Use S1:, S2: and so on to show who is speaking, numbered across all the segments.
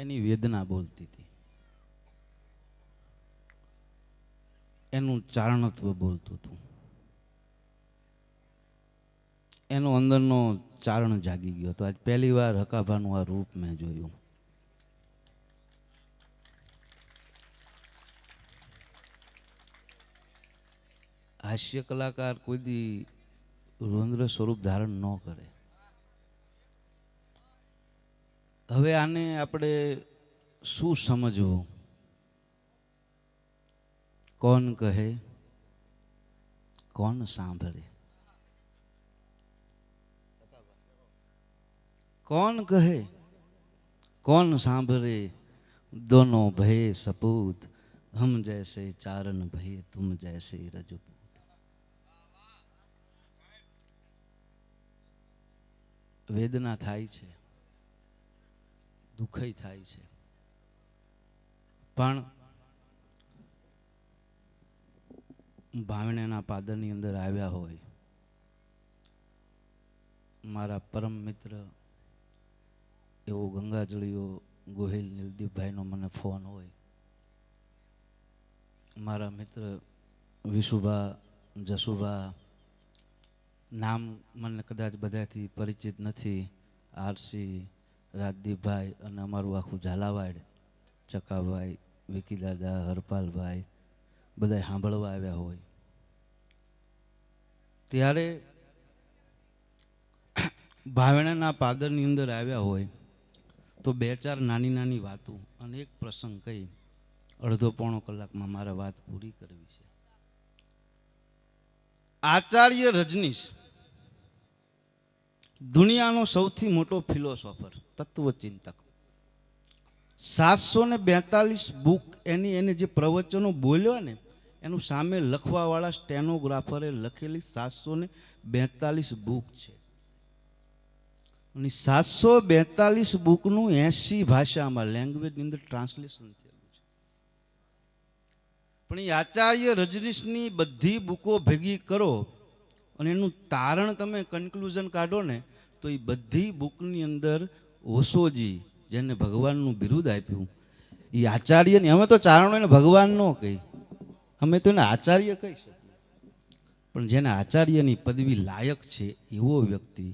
S1: એની વેદના બોલતી હતી, એનું ચારણત્વ બોલતું હતું, એનો અંદરનો ચારણ જાગી ગયો હતો. આજ પહેલી વાર હકાભાનું આ રૂપ મેં જોયું. હાસ્ય કલાકાર કોઈ દી રુદ્ર સ્વરૂપ ધારણ ન કરે. હવે આને આપણે શું સમજવું? કોણ કહે કોણ સાંભળે? कौन कहे कौन सांभरे, दोनों भये सपूत, हम जैसे चारण भये तुम जैसे रजपूत. वेदना थाय छे, दुखई थाय छे, पण भावनेना पादरनी अंदर आव्या होय मारा परम मित्र एवो गंगाजळियो गोहिल नीलदीपभाईनो मने फोन होय, मारा मित्र विशुभा जसुभा नाम मने कदाच बधाथी परिचित नथी, आरसी राजदीपभाई अने अमारुं आखुं झालावाड़, चकाभाई, विकी दादा, हरपालभाई बधाय सांभळवा आव्या होय. त्यारे भावनाना पादरनी अंदर आव्या होय तो बे चार नानी नानी वातों अने एक प्रसंग कही अर्धो पौणो कलाक में मारा बात पूरी करवी छे. आचार्य रजनीश दुनियानो सौथी मोटो फिलोसोफर, तत्वचिंतक, 742 बुक एनी एने जे प्रवचनों बोल्यो ने एनु सामे लखवा वाला स्टेनोग्राफरे लखेली 742 बुक छे. 742 बुकનું 80 ભાષામાં લેંગ્વેજની અંદર ટ્રાન્સલેશન થયેલું છે. પણ એ આચાર્ય રજનીશની બધી બુકો ભેગી કરો અને એનું તારણ તમે કન્ક્લુઝન કાઢો ને તો એ બધી બુકની અંદર ઓશોજી જેને ભગવાનનું બિરુદ આપ્યું એ આચાર્યની, અમે તો ચારણો એને ભગવાન ન કહી, અમે તો એને આચાર્ય કહી શકીએ, પણ જેને આચાર્યની પદવી લાયક છે એવો વ્યક્તિ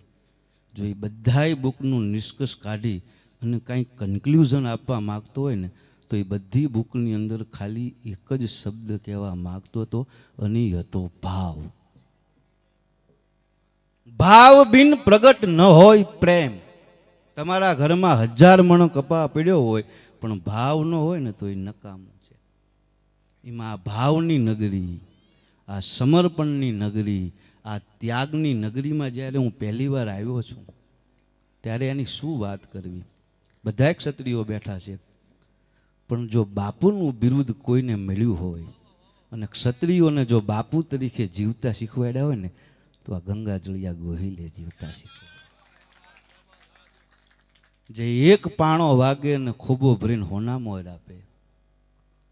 S1: જો એ બધાય બુકનું નિષ્કર્ષ કાઢી અને કાંઈ કન્ક્લુઝન આપવા માગતો હોય ને તો એ બધી બુકની અંદર ખાલી એક જ શબ્દ કહેવા માગતો હતો અને એ હતો ભાવ. ભાવ બિન પ્રગટ ન હોય પ્રેમ. તમારા ઘરમાં 1000 મણ કપા પડ્યો હોય પણ ભાવ ન હોય ને તો એ નકામું છે. એમાં આ ભાવની નગરી, આ સમર્પણની નગરી, આ ત્યાગની નગરીમાં જ્યારે હું પહેલી વાર આવ્યો છું ત્યારે એની શું વાત કરવી. બધા ક્ષત્રિયો બેઠા છે પણ જો બાપુનું બિરુદ કોઈને મળ્યું હોય અને ક્ષત્રિયોને જો બાપુ તરીકે જીવતા શીખવાડ્યા હોય ને તો આ ગંગાજળિયા ગોહિલે જીવતા શીખવાડ્યા. જે એક પાણો વાગે ને ખોબો ભરીને હોના મોર આપે,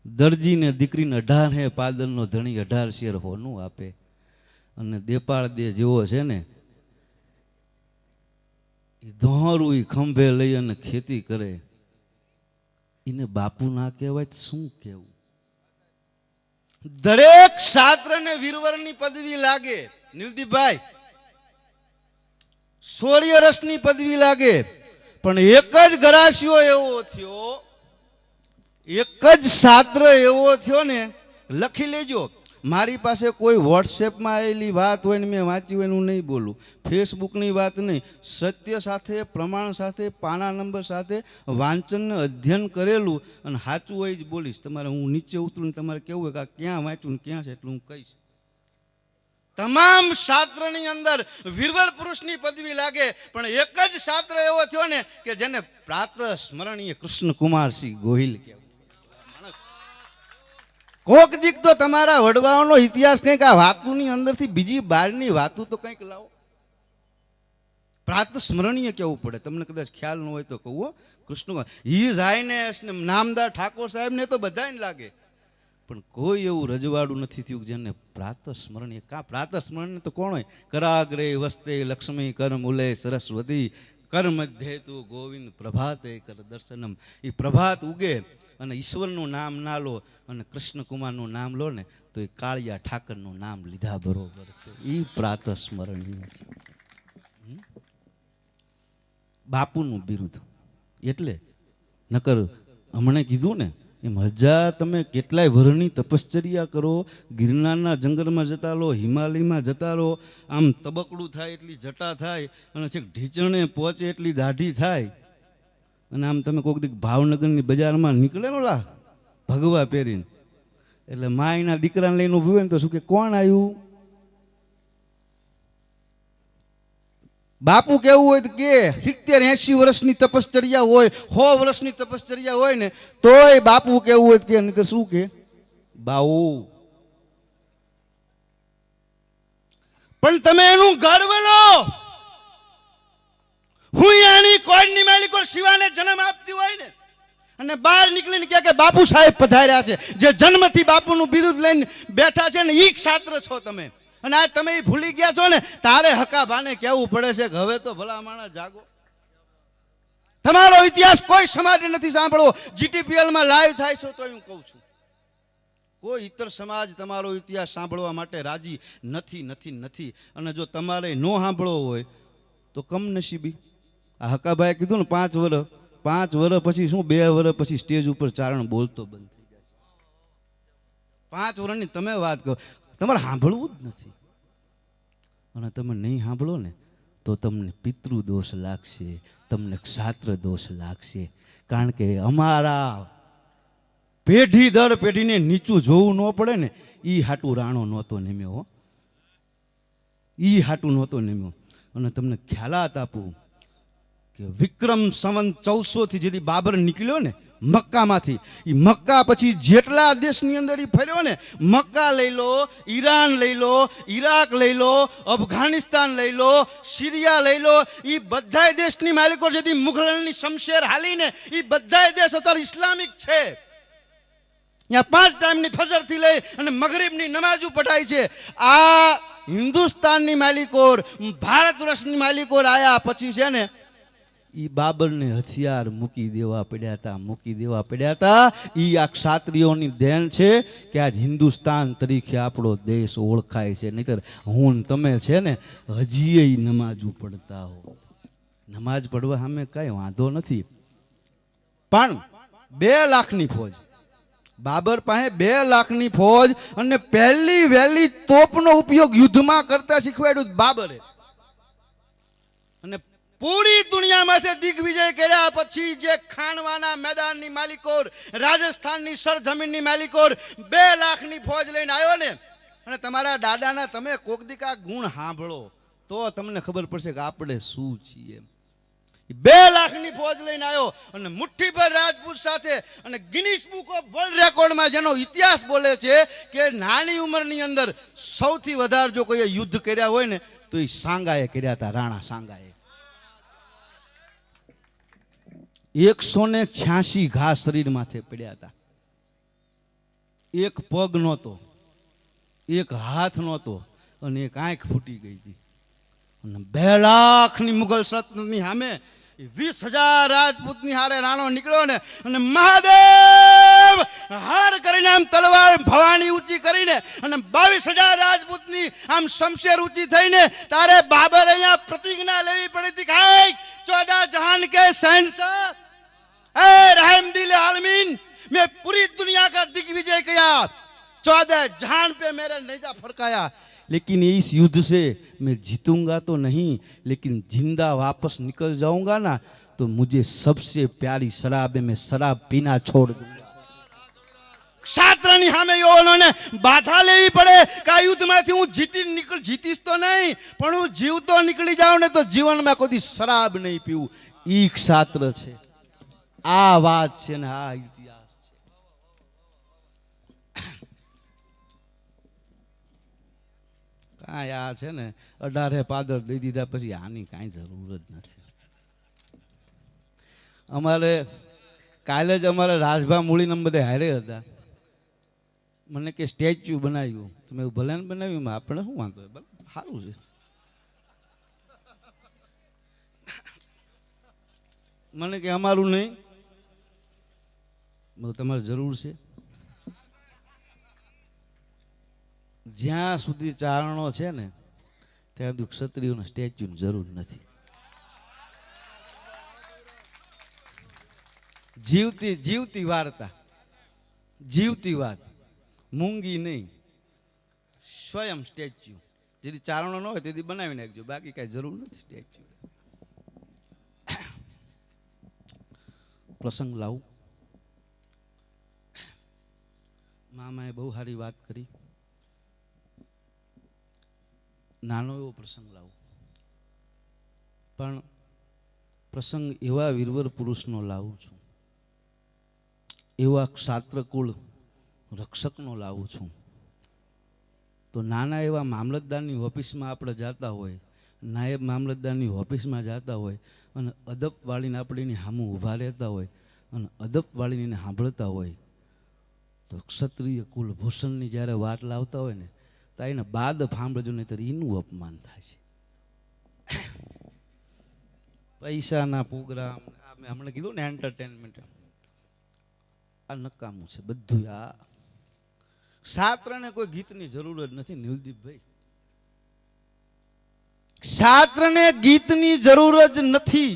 S1: દરજીને દીકરીને 18 પાદરનો ધણી 18 શેર હોનું આપે, અને દેપાળ દે જેવો છે ને એ ધોરું એ ખંભે લઈ અને ખેતી કરે, એને બાપુ ના કહેવાય તો શું કહેવું. દરેક શાસ્ત્રને વીરવરની પદવી લાગે, નીલદીપભાઈ સૂર્ય રસની પદવી લાગે, પણ એક જ ગરાસિયો એવો થયો, એક જ શાસ્ત્ર એવો થયો ને, લખી લેજો. મારી પાસે કોઈ વોટ્સએપમાં આવેલી વાત હોય ને મેં વાંચી હોય હું નહીં બોલું, ફેસબુકની વાત નહીં, સત્ય સાથે, પ્રમાણ સાથે, પાના નંબર સાથે વાંચનને અધ્યયન કરેલું અને સાચું હોય જ બોલીશ. તમારે હું નીચે ઉતરું ને તમારે કેવું હોય કે આ ક્યાં વાંચ્યું ને ક્યાં છે એટલું હું કહીશ. તમામ શાસ્ત્રની અંદર વીરવર પુરુષની પદવી લાગે, પણ એક જ શાસ્ત્ર એવો થયો ને કે જેને પ્રાત સ્મરણીય કૃષ્ણકુમારસિંહ ગોહિલ કહેવાય. કોક દીક તો તમારા વડવાઓનો ઇતિહાસ કંઈક આ વાતુની અંદરથી બીજી બહારની વાતો તો કંઈક લાવો. પ્રાત સ્મરણીય કહેવું પડે. તમને કદાચ ખ્યાલ ન હોય તો કહું, કૃષ્ણ હિઝ હાઈનેસ ને નામદાર ઠાકોર સાહેબને તો બધાને લાગે, પણ કોઈ એવું રજવાડું નથી થયું જેને પ્રાત સ્મરણીય. કા પ્રાત સ્મરણીય તો કોણ હોય? કરાગ્રે વસ્તે લક્ષ્મી કર મૂલે સરસ્વતી કર મધ્યે તું ગોવિંદ પ્રભાતે કર દર્શનમ. એ પ્રભાત ઉગે અને ઈશ્વરનું નામ ના લો અને કૃષ્ણકુમારનું નામ લો ને તો એ કાળિયા ઠાકરનું નામ લીધા બરોબર છે. એ પ્રાતઃ સ્મરણીય છે. બાપુનું બિરુદ એટલે નકર હમણે કીધું ને એમ તમે કેટલાય વર્ષની તપશ્ચર્યા કરો, ગિરનારના જંગલમાં જતા લો, હિમાલયમાં જતા રહો, આમ તબકડું થાય એટલી જટા થાય અને છેક ઢીચણે પહોંચે એટલી દાઢી થાય અને આમ તમે કોઈક દી ભાવનગરની બજારમાં નીકળે લા ભગવા પહેરીને એટલે માયના દીકરાને લઈને ઊભું હોય ને તો શું કે કોણ આવ્યું? બાપુ કેવું હોય કે 70-80 વર્ષની તપશ્ચર્યા હોય, 100 વર્ષની તપશ્ચર્યા હોય ને તોય બાપુ કેવું હોય કે નહીં તો શું કે બાઉ. પણ તમે એનું ગર્વ લો. હું આની કોઈની માલિકો શિવાને જન્મ આપતી હોય ને અને બહાર નીકળીને કે બાપુ સાહેબ પધાર્યા છે, જે જન્મથી બાપુનું બિરુદ લઈને બેઠા છે ને ઈ ક્ષાત્ર છો તમે. અને આ તમે ભૂલી ગયા છો ને તારે હકાભાને કહેવું પડે છે કે હવે તો ભલા માણસ જાગો. તમારો ઇતિહાસ કોઈ સમાજે નથી સાંભળવો. GTPL માં લાઈવ થાય છો તો હું કહું છું કોઈ ઇતર સમાજ તમારો ઇતિહાસ સાંભળવા માટે રાજી નથી નથી નથી. અને જો તમારે ન સાંભળવો હોય તો કમનસીબી. આ હકાભાઈએ કીધું ને 5 વર્ષ પછી શું 2 વર્ષ પછી સ્ટેજ ઉપર ચારણ બોલતો બંધ થઈ જાય. 5 વર્ષની તમે વાત કરો, તમારે સાંભળવું જ નથી. અને તમે નહીં સાંભળો ને તો તમને પિતૃ દોષ લાગશે, તમને ક્ષાત્ર દોષ લાગશે. કારણ કે અમારા પેઢી દર પેઢીને નીચું જોવું ન પડે ને એ હાટું રાણો નહોતો નિમ્યો. અને તમને ખ્યાલાત આપું કે વિક્રમ સંવત 1400 થી જેથી બાબર નીકળ્યો ને મક્કામાંથી, એ મક્કા પછી જેટલા દેશની અંદર એ ફર્યો ને, મક્કા લઈ લો, ઈરાન લઈ લો, ઈરાક લઈ લો, અફઘાનિસ્તાન લઈ લો, સિરિયા લઈ લો, એ બધા દેશની માલિકો જેથી મુઘલની શમશેર હાલીને એ બધા દેશ અત્યારે ઇસ્લામિક છે. ત્યાં 5 ટાઈમની ફજરથી લઈ અને મગરિબની નમાજો પઢાય છે. આ હિન્દુસ્તાનની માલિકોર, ભારત વર્ષની માલિકોર આયા પછી છે ને ઈ બાબરને હથિયાર મૂકી દેવા પડ્યા હતા. ઈ આ ક્ષાત્રિયોની દેન છે કે આજ હિન્દુસ્તાન તરીકે આપણો દેશ ઓળખાય છે. નહીતર હું તમે છે ને હજી નમાજો પડતા હો. નમાજ પડવા સામે કઈ વાંધો નથી, પણ 2 લાખની ફોજ, બાબર પાસે 2 લાખની ફોજ અને પહેલી વહેલી તોપનો ઉપયોગ યુદ્ધમાં કરતા શીખવાડ્યું બાબરે. અને પૂરી દુનિયામાંથી દિગ્વિજય કર્યા પછી જે ખાણવાના મેદાનની માલિકોર, રાજસ્થાનની સરજમીનની માલિકોર 2 લાખની ફોજ લઈને આવ્યો ને. અને તમારા દાદાના તમે કોક દીક આ ગુણ સાંભળો તો તમને ખબર પડશે કે આપણે શું છીએ. 2 લાખની ફોજ લઈને આવ્યો અને મુઠ્ઠીભર રાજપૂત સાથે. અને ગિનિસ બુક ઓફ વર્લ્ડ રેકોર્ડમાં જેનો ઇતિહાસ બોલે છે કે નાની ઉંમરની અંદર સૌથી વધારે જો કોઈ યુદ્ધ કર્યા હોય ને તો એ સાંગાએ કર્યા હતા, રાણા સાંગાએ. 186 ઘા શરીર માથે પડ્યા હતા. એક પગ નહોતો, એક હાથ નહોતો અને એક આંખ ફૂટી ગઈ હતી. અને 2 લાખની મુગલ સલ્તનતની સામે 20,000 રાજપૂતની હારે રાણો નીકળ્યો ને. અને મહાદેવ હાર કરીને આમ તલવાર ભવાની ઊંચી કરીને અને 22,000 રાજપૂતની આમ શમશેર ઊંચી થઈને તારે બાબર અહીંયા પ્રતિજ્ઞા લેવી પડી હતી કે 14 जहान के शहंशाह रहम दिल आलमीन, मैं पूरी दुनिया का दिग्विजय किया, 14 जहान पे मेरे नेजा फरकाया, लेकिन इस युद्ध से मैं जीतूंगा तो नहीं, लेकिन जिंदा वापस निकल जाऊंगा ना तो मुझे सबसे प्यारी शराब है, मैं शराब पीना छोड़ दूंगा. ક્ષાત્રની સામે યોને બાધા લેવી પડે કે આ યુદ્ધમાંથી હું જીતીશ તો નહીં, પણ હું જીવતો નીકળી જાઉં ને તો જીવનમાં કોઈ શરાબ નહીં પીવું. ઈ ક્ષાત્ર છે. આ વાત છે ને આ ઇતિહાસ છે. કાંઈ આ છે ને 18 પાદર દઈ દીધા પછી આની કાંઈ જરૂર જ નથી. અમારે કાલે જ અમારે રાજભા મૂળીને બધે હારે હતા. મને કે સ્ટેચ્યુ બનાવ્યું, તમે ભલે ને બનાવ્યું, આપણે શું વાંધો, સારું છે. મને કે અમારું નહીં. તમારે જરૂર છે? જ્યાં સુધી ચારણો છે ને ત્યાં સુધી ક્ષત્રિયોના સ્ટેચ્યુની જરૂર નથી. જીવતી જીવતી વાર્તા, જીવતી વાત, મૂંગી નહીં, સ્વયં સ્ટેચ્યુ. જેથી ચારણો ન હોય તેથી બનાવી નાખજો, બાકી કાંઈ જરૂર નથી સ્ટેચ્યુ. પ્રસંગ લાવું. મામાએ બહુ સારી વાત કરી. નાનો એવો પ્રસંગ લાવું, પણ પ્રસંગ એવા વીરવર પુરુષનો લાવું છું, એવા ક્ષાત્રકુળ રક્ષકનો લાવું છું. તો નાના એવા મામલતદારની ઓફિસમાં આપણે જતા હોય, નાયબ મામલતદારની ઓફિસમાં જતા હોય અને અદબ વાળીને આપણે એની સામું ઊભા રહેતા હોય અને અદબ વાળીને એને સાંભળતા હોય, તો ક્ષત્રિય કુલભૂષણની જ્યારે વાત લાવતા હોય ને તો એને બાદ સાંભળજો, નહીં તો એનું અપમાન થાય છે. પૈસાના પ્રોગ્રામ મેં હમણાં કીધું ને, એન્ટરટેનમેન્ટ, આ નકામું છે બધું. આ શાસ્ત્રને કોઈ ગીતની જરૂર જ નથી નિલદીપભાઈ. શાસ્ત્રને ગીતની જરૂર જ નથી.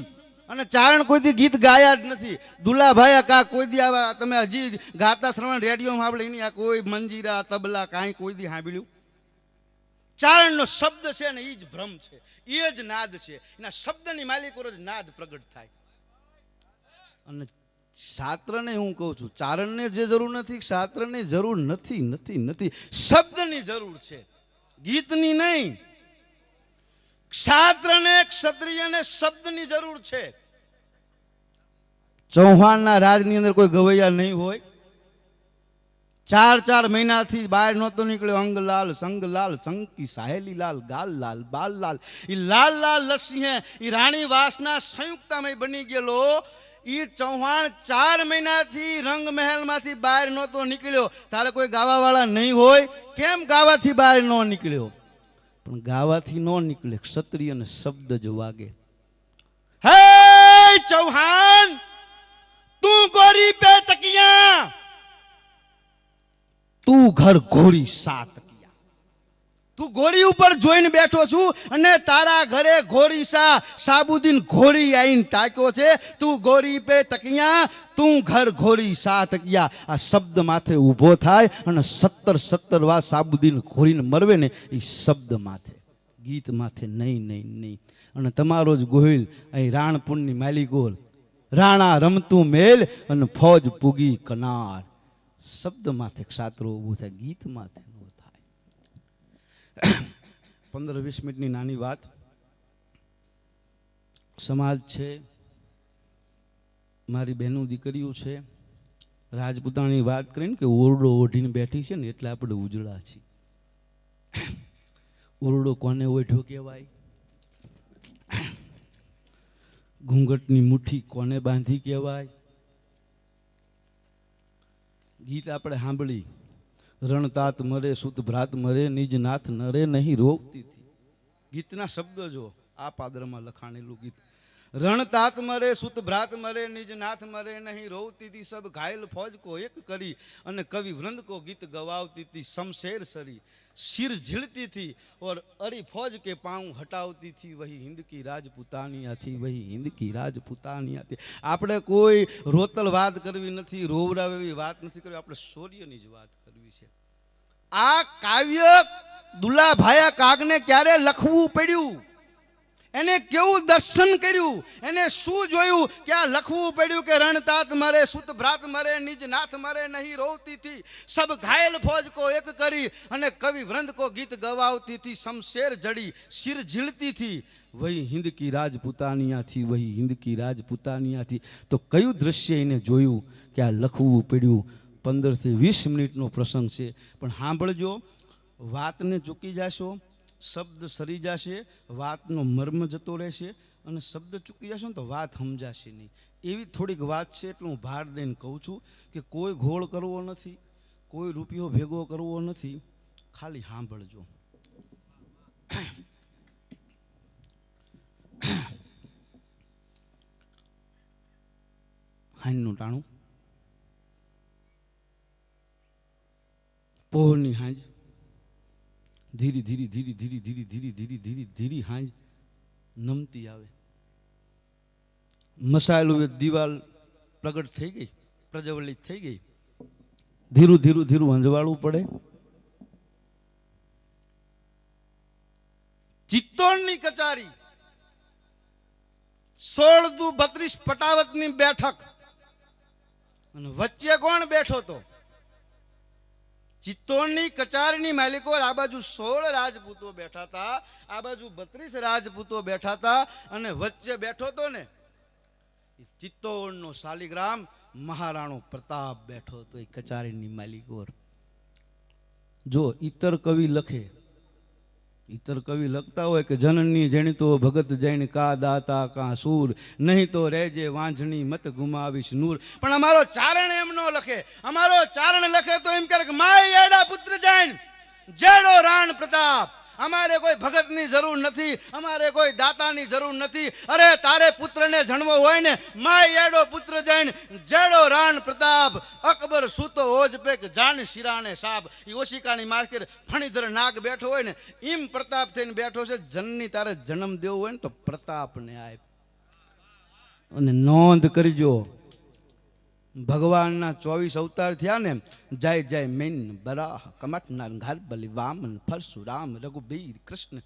S1: અને ચારણ કોઈ દી ગીત ગાયા જ નથી. દુલાભાઈ કા કોઈ દી આવા તમે હજી ગાતા શ્રવણ રેડિયોમાં આપણે એની આ કોઈ મંજીરા તબલા કાંઈ કોઈ દી સાંભળ્યું? ચારણનો શબ્દ છે ને એ જ ભ્રમ છે, એ જ નાદ છે. એના શબ્દની માલિકો જ નાદ પ્રગટ થાય. અને શાસ્ત્રને હું કહું છું, ચારણને જે જરૂર નથી, શાસ્ત્રને જરૂર નથી, નથી, નથી. શબ્દની જરૂર છે, ગીતની નહીં. ક્ષાત્રને ક્ષત્રિયને શબ્દની જરૂર છે. ચૌહાણના રાજની અંદર કોઈ ગવૈયા નહીં હોય. 4 મહિનાથી બહાર નહોતો નીકળ્યો. અંગલાલ સંગલાલ સંકી સાહેલી લાલ ગાલ લાલ બાલ લાલ, એ લાલ લાલ લસ્સી હે, એ રાણી વાસના સંયુક્તામય બની ગયેલો. એ ચૌહાણ 4 મહિનાથી રંગ મહેલમાંથી બહાર નહોતો નીકળ્યો. તારે કોઈ ગાવાવાળા નહીં હોય? કેમ ગાવાથી બહાર ન નીકળ્યો? પણ ગાવાથી ન નીકળે, ક્ષત્રિયને શબ્દ જ વાગે. હે ચૌહાણ, તું ગોરી પે તકિયા, તું ઘર ઘોરી 7 તકિયા. તું ઘોરી ઉપર જોઈને બેઠો છું અને તારા ઘરે ઘોરી સાબુદ્દીન ઘોરી આવીને તાક્યો છે. તું ગોરી પે તકિયા, તું ઘર ઘોરી 7 તકિયા. આ શબ્દ માથે ઊભો થાય અને 17 વાર સાબુદ્દીન ઘોરીને મરવે ને, એ શબ્દ માથે, ગીત માથે નહીં, નહીં, નહીં. અને તમારો જ ગોહિલ અહીં રાણપુરની માલિકોલ, રાણા રમતું મેલ અને ફોજ પૂગી કનાર. શબ્દ માથે ક્ષાત્રો ઊભું થાય, ગીત માથે ન થાય. 15-20 મિનિટની નાની વાત. સમાજ છે, મારી બહેનો દીકરીઓ છે, રાજપૂતાની વાત કરીને કે ઓરડો ઓઢીને બેઠી છે ને એટલે આપણે ઉજળા છીએ. ઓરડો કોને ઓઢ્યો કહેવાય? ઘૂંઘટની મુઠ્ઠી કોને બાંધી કહેવાય? ગીત આપણે સાંભળી, રણતાત મરે સુત ભ્રાત મરે, નિજ નાથ નરે નહીં રોકતી. ગીતના શબ્દો જો, આ પાદરમાં લખાણેલું ગીત. રણતાત મરે સુત ભ્રાત મરે, નિજ નાથ મરે નહીં રોવતી थी, सब घायल फौज को एक करी, અને કવિ વૃંદ को गीत गवावती थी. शमशेर सरी सिर झिलती थी और अरी फौज के पाँव हटावती थी. वही हिंद की राजपूतानिया थी, वही हिंद की राजपूतानिया थी. આપણે કોઈ રોતલ વાત કરવી નથી, રોવરાવ એવી વાત નથી કરવી, આપણે શૌર્યની જ વાત કરવી છે. આ કાવ્ય દુલાભાયા કાગને ક્યારે લખવું પડ્યું? એને કેવું દર્શન કર્યું? એને શું જોયું કે આ લખવું પડ્યું કે રણતાત મરે સુત ભ્રાત મરે, નિજ નાથ મરે નહીં રોવતી थी, सब घायल फौज को एक करी, અને કવિ વૃંદ को गीत गवावती थी. शमशेर जड़ी सिर झिलती थी, वही हिंद की राजपूतानिया थी, वही हिंद की राजपूतानिया थी. તો કયું દ્રશ્ય એને જોયું કે આ લખવું પડ્યું? 15 થી 20 મિનિટનો પ્રસંગ છે, પણ સાંભળજો, વાતને ચૂકી જશો, શબ્દ સરી જશે, વાતનો મર્મ જતો રહેશે, અને શબ્દ ચૂકી જશો ને તો વાત સમજાશે નહીં. એવી થોડીક વાત છે, એટલે હું ભાર દઈને કહું છું કે કોઈ ઘોળ કરવો નથી, કોઈ રૂપિયો ભેગો કરવો નથી, ખાલી સાંભળજો. હાંજનું ટાણું, પોહરની હાંજ, ધીરી ધીરી ધીરી ધીરી ધીરી ધીરી ધીરી ધીરી ધીરી હાંજ નમતી આવે. મસાયેલું દિવાલ પ્રગટ થઈ ગઈ, પ્રજ્વલિત થઈ ગઈ. ધીરું ધીરું ધીરું અંજવાળવું પડે. ચિત્તોડની કચારી 16-32 પટાવતની બેઠક, અને વચ્ચે કોણ બેઠો તો? ચિત્તોડની કચારીની માલિકો. આ બાજુ 16 રાજપૂતો બેઠા હતા, આ બાજુ 32 રાજપૂતો બેઠા હતા, અને વચ્ચે બેઠો તો ને ચિત્તોડનો શાલિગ્રામ મહારાણો પ્રતાપ બેઠો હતો. એ કચારીની માલિકો. જો ઈતર કવિ લખે, ઈતર કવિ લખતા હોય કે જનની જણી તો ભગત જૈન કા દાતા કા સૂર, નહીં તો રહેજે વાંઝણી મત ગુમાવીશ નૂર. પણ અમારો ચારણ એમ નો લખે. અમારો ચારણ લખે તો એમ કરે કે માય એડા પુત્ર જૈન જેડો રાણ પ્રતાપ. અમારે કોઈ ભગતની જરૂર નથી, અમારે કોઈ દાતાની જરૂર નથી. અરે તારે પુત્રને જણવો હોય ને, માય એડો પુત્ર જૈન જેડો રાણ પ્રતાપ. અકબર સૂતો ઓજ પેક જાન શિરાણે સાબ. એ ઓશિકાની માર્કેટ ફણીધર નાગ બેઠો હોય ને, એમ પ્રતાપ થઈને બેઠો છે. જનની તારે જન્મ દેવો હોય ને તો પ્રતાપને આપ. અને નોંધ કરજો, ભગવાનના 24 અવતાર થયા ને, જય જય મેન બરાહ કમટનાર ઘરબલી વામન પરશુરામ રઘુબીર કૃષ્ણ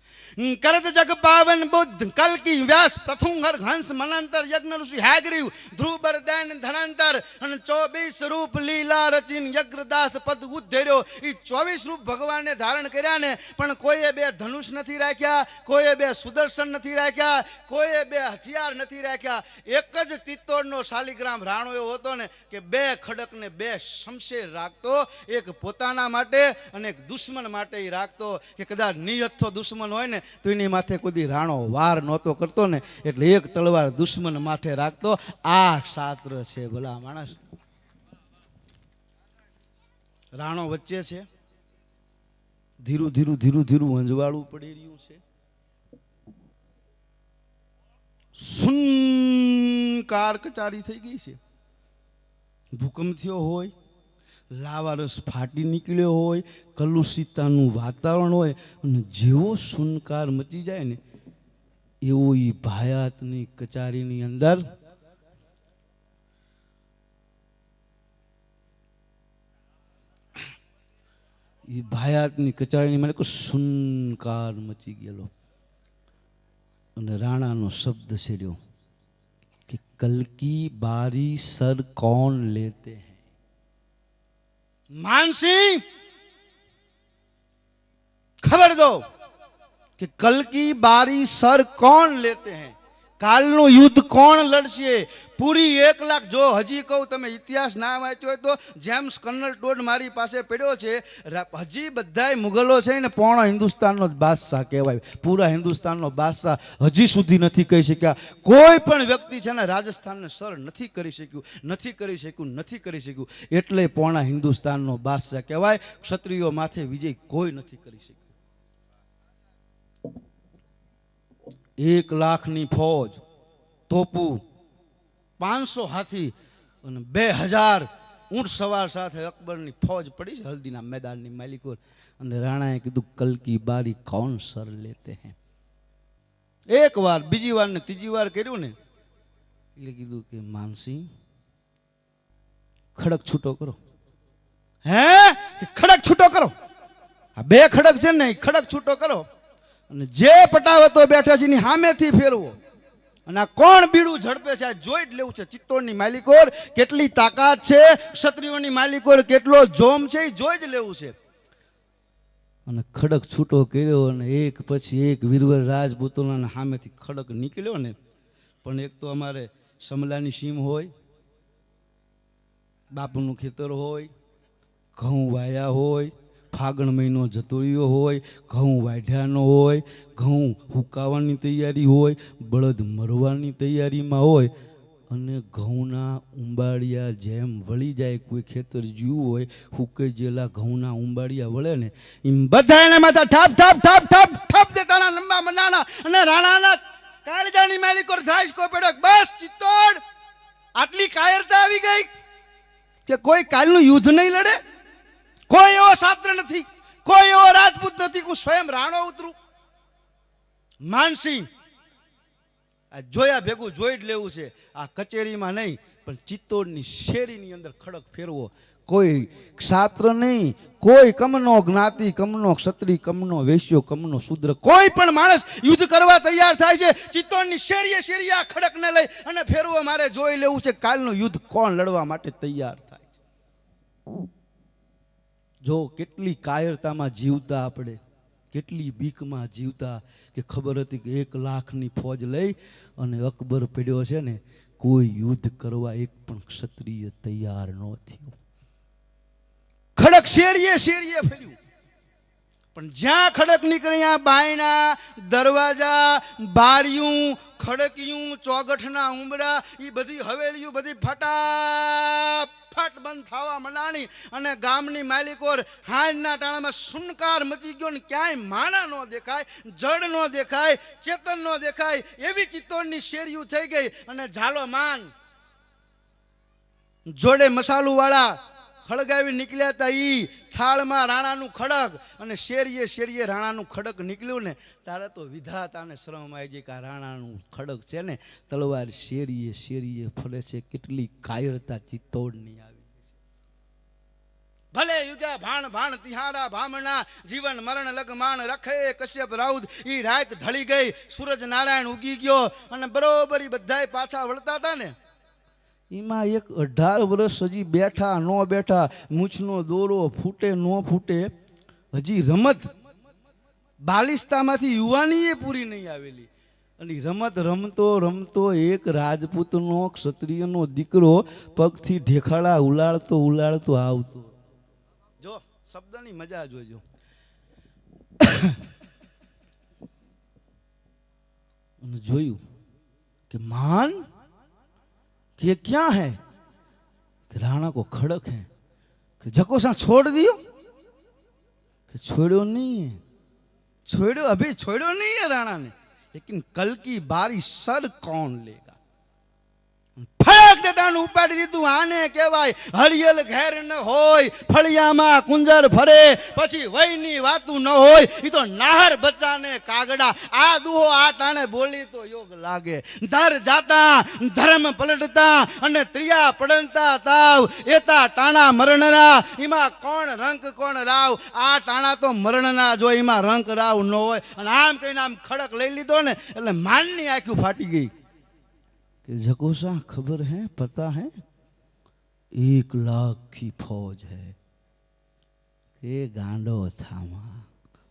S1: કરત જગ પાવન બુદ્ધ કલ્કી વ્યાસ પ્રથુંગર હંસ મનંતર યજ્ઞ ઋષિ હાગ્રીવ ધ્રુવ બરદૈન ધનંતર. અને 24 રૂપ લીલા રચિન યજ્ઞદાસ પદ ઉદ્ધર્યો. એ 24 રૂપ ભગવાને ધારણ કર્યા ને, પણ કોઈએ 2 ધનુષ નથી રાખ્યા, કોઈએ 2 સુદર્શન નથી રાખ્યા, કોઈએ 2 હથિયાર નથી રાખ્યા. એક જ ચિત્તોડનો શાલિગ્રામ રાણો એવો હતો ને કે 2 ખડક ને 2 શમશેર રાખતો. એક પોતાના માટે અને એક દુશ્મન માટે એ રાખતો, કે કદાચ નિયથો દુશ્મન હોય ને તો એની માથે કોઈ રાણો વાર નહોતો કરતો ને, એટલે એક તલવાર દુશ્મન માથે રાખતો. આ શાસ્ત્ર છે ભલા માણસ. રાણો વચ્ચે છે, ધીરું ધીરું ધીરું ધીરું અંજવાળું પડી રહ્યું છે. સુનકાર કચારી થઈ ગઈ છે. ભૂકંપ થયો હોય, લાવારસ ફાટી નીકળ્યો હોય, કલુષિતાનું વાતાવરણ હોય, અને જેવો સુનકાર મચી જાય ને એવો એ ભાયાતની કચારીની અંદર મને કોઈ સુનકાર મચી ગયેલો. અને રાણાનો શબ્દ છેડ્યો कि कल की बारी सर कौन लेते हैं. मानसिंह खबर दो कि कल की बारी सर कौन लेते हैं. કાલનું યુદ્ધ કોણ લડશે? પૂરી 1 લાખ. જો હજી કહું, તમે ઇતિહાસ ના વાંચ્યો હોય તો જેમ્સ કર્નલ ટોડ મારી પાસે પડ્યો છે. હજી બધાય મુગલો છે ને પૂર્ણ હિન્દુસ્તાનનો જ બાદશાહ કહેવાય. પૂરા હિન્દુસ્તાનનો બાદશાહ હજી સુધી નથી કહી શક્યા. કોઈ પણ વ્યક્તિ છે ને રાજસ્થાનને સર નથી કરી શક્યું. એટલે પૂર્ણ હિન્દુસ્તાનનો બાદશાહ કહેવાય. ક્ષત્રિયો માથે વિજય કોઈ નથી કરી શક્યું. 1 લાખની ફોજ, તોપું, 500 હાથી અને 2000 ઊંટ સવાર સાથે અકબરની ફોજ પડી છે હલ્દીના મેદાનની માલિકો. અને રાણાએ કીધું કલ કી બારી કૌન સર લેતે હૈ. 1 વાર, બીજી વાર ને ત્રીજી વાર કર્યું ને એટલે કીધું કે માનસિંહ ખડક છૂટો કરો. હે ખડક છૂટો કરો. આ 2 ખડક છે ને, ખડક છૂટો કરો અને જે પટાવતો બેઠા છે એની સામેથી ફેરવો. અને આ કોણ બીડું ઝડપે છે આ જોઈ જ લેવું છે. ચિત્તોડની માલિકોર કેટલી તાકાત છે, ક્ષત્રિયોની માલિકોર કેટલો જોમ છે એ જોઈ જ લેવું છે. અને ખડક છૂટો કર્યો અને એક પછી એક વીરવર રાજપૂતોના સામેથી ખડક નીકળ્યો ને. પણ એક તો અમારે સમલાની સીમ હોય, બાપુનું ખેતર હોય, ઘઉં વાયા હોય, ફાગણ મહિનો જતો રહ્યો હોય, ઘઉં વાઢ્યાનો હોય, ઘઉં હુકાવાની તૈયારી હોય, બળદ મરવાની તૈયારીમાં હોય, અને ઘઉંના ઉંબાડિયા જેમ વળી જાય, કોઈ ખેતર જીવું હોય, હુકાઈ ગયેલા ઘઉંના ઉંબાડિયા વળે ને એમ બધા એને માથા ઠાપ ઠાપ ઠાપ ઠાપ ઠાપ દેતાના લંબા મનાના. અને રાણાના કાળજાની માલિકો ધ્રાસકો પડ્યો. બસ ચિત્તોડ આટલી કાયરતા આવી ગઈ કે કોઈ કાલનું યુદ્ધ નહીં લડે. કોઈ એવો શાસ્ત્ર નથી, કોઈ એવો રાજપૂત નથી. હું સ્વયં રાણો ઉતરું. માનસિંહ આ જોયા ભેગું જોઈ જ લેવું છે. આ કચેરીમાં નહીં પણ ચિત્તોડની શેરીની અંદર ખડક ફેરવો. કોઈ ક્ષાત્ર નહીં, કોઈ કમનો જ્ઞાતિ, કમનો ક્ષત્રિય, કમનો વૈશ્યો, કમનો શૂદ્ર, કોઈ પણ માણસ યુદ્ધ કરવા તૈયાર થાય છે. ચિત્તોડની શેરીએ શેરીએ આ ખડકને લઈ અને ફેરવો. મારે જોઈ લેવું છે કાલનું યુદ્ધ કોણ લડવા માટે તૈયાર થાય છે. જો કેટલી કાયરતામાં જીવતા આપણે, કેટલી બીકમાં જીવતા કે ખબર હતી કે 1 લાખની ફોજ લઈ અને અકબર પડ્યો છે ને, કોઈ યુદ્ધ કરવા એક પણ ક્ષત્રિય તૈયાર ન થયો. ખડક શેરીએ શેરીએ ફર્યું, પણ જ્યાં ખડક નીકળ્યા બાયણા, દરવાજા, બારીયું, ખડકિયું, ચોગઠના ઉંબરા, એ બધી હવેલીઓ બધી ફટાફટ બંધ થવા મંડાણી. અને ગામની માલિકોર હાંજના ટાણામાં સુનકાર મચી ગયો ને ક્યાંય માણા ન દેખાય, જડ ન દેખાય, ચેતન ન દેખાય એવી ચિત્તોડની શેરીઓ થઈ ગઈ. અને ઝાલો માન જોડે મસાલું વાળા હળગાવી નીકળ્યા હતા. ઈ થાળમાં રાણાનું ખડક અને શેરીએ શેરીએ રાણાનું ખડક નીકળ્યું ને તારે તો વિધાતાને શ્રમ આવી જાય કે આ રાણાનું ખડક છે ને તલવાર શેરીએ શેરીએ ફરે છે. કેટલી કાયરતા ચિત્તોડની આવી છે. ભલે યુગા ભાણ ભાણ તિહારા ભામણા, જીવન મરણ લગમાન રખે કશ્યપ રાઉત. ઈ રાત ઢળી ગઈ, સૂરજ નારાયણ ઉગી ગયો અને બરોબર બધાય પાછા વળતા હતા ને એમાં એક 18 વર્ષ હજી બેઠા ન બેઠા, મૂછનો દોરો ફૂટે ન ફૂટે, હજી રમત બાલિસ્તામાંથી યુવાની એ પૂરી નહીં આવેલી. અને રમત રમતો રમતો એક રાજપૂતનો ક્ષત્રિયનો દીકરો પગથી ઢેખાડા ઉલાળતો ઉલાળતો આવતો. જો શબ્દની મજા જોજો. અને જોયું કે માન ये क्या है कि राणा को खड़क है कि जकोसा छोड़ दियो कि छोड़ो नहीं है, छोड़ो अभी छोड़ो नहीं है राणा ने, लेकिन कल की बारी सर कौन लेगा. ફળક દેતાનું ઉપાડી દીધું. આને કહેવાય હરિયલ ઘેર ન હોય, ફળિયામાં કુંજર ફરે, પછી વયની વાતું ન હોય. એ તો નાહર બચ્ચાને કાગડા. આ દુહો આ ટાણે બોલી તો યોગ લાગે. ધર જાતા ધર્મ પલટતા અને ત્રિયા પડતા તાવ એતા ટાણા મરણના. એમાં કોણ રંક કોણ રાવ? આ ટાણા તો મરણના જો, એમાં રંક રાવ ન હોય. અને આમ કહીને આમ ખડક લઈ લીધો ને એટલે માનની આંખું ફાટી ગઈ कि जकोसा खबर है, पता है 1 लाख की फौज है. के गांडो थामा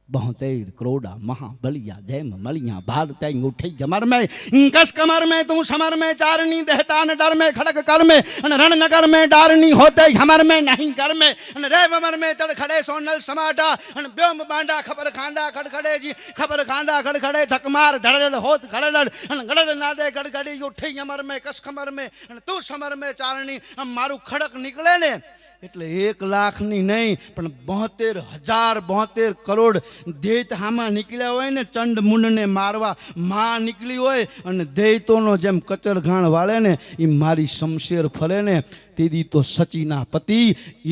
S1: 72 करोड़ा महाबलिया जय मलिया भारत उठी कमर में कस कमर में तू समर में चारनी देहता न डर में खड़क कर में रणनगर में डारनी होते हमर में नहीं कर में रे वमर में तड़ खड़े सोनल समाटा ब्योम बांडा खबर खांडा खड़खड़े जी खबर खांडा खड़खड़े धकमार धड़ड़ होत खड़ड़ गड़ड़ ना दे गड़गड़ी उठी अमर में कस कमर में तू समर में चारनी मारू खड़क निकले ने એટલે 1 લાખની નહીં પણ 72,072 કરોડ દૈત્યમાં નીકળ્યા હોય ને ચંડ મુંડને મારવા માં નીકળી હોય અને દૈત્યોનો જેમ કચરઘાણ વાળે ને એ મારી શમશેર ફરે ને તેથી તો સચીના પતિ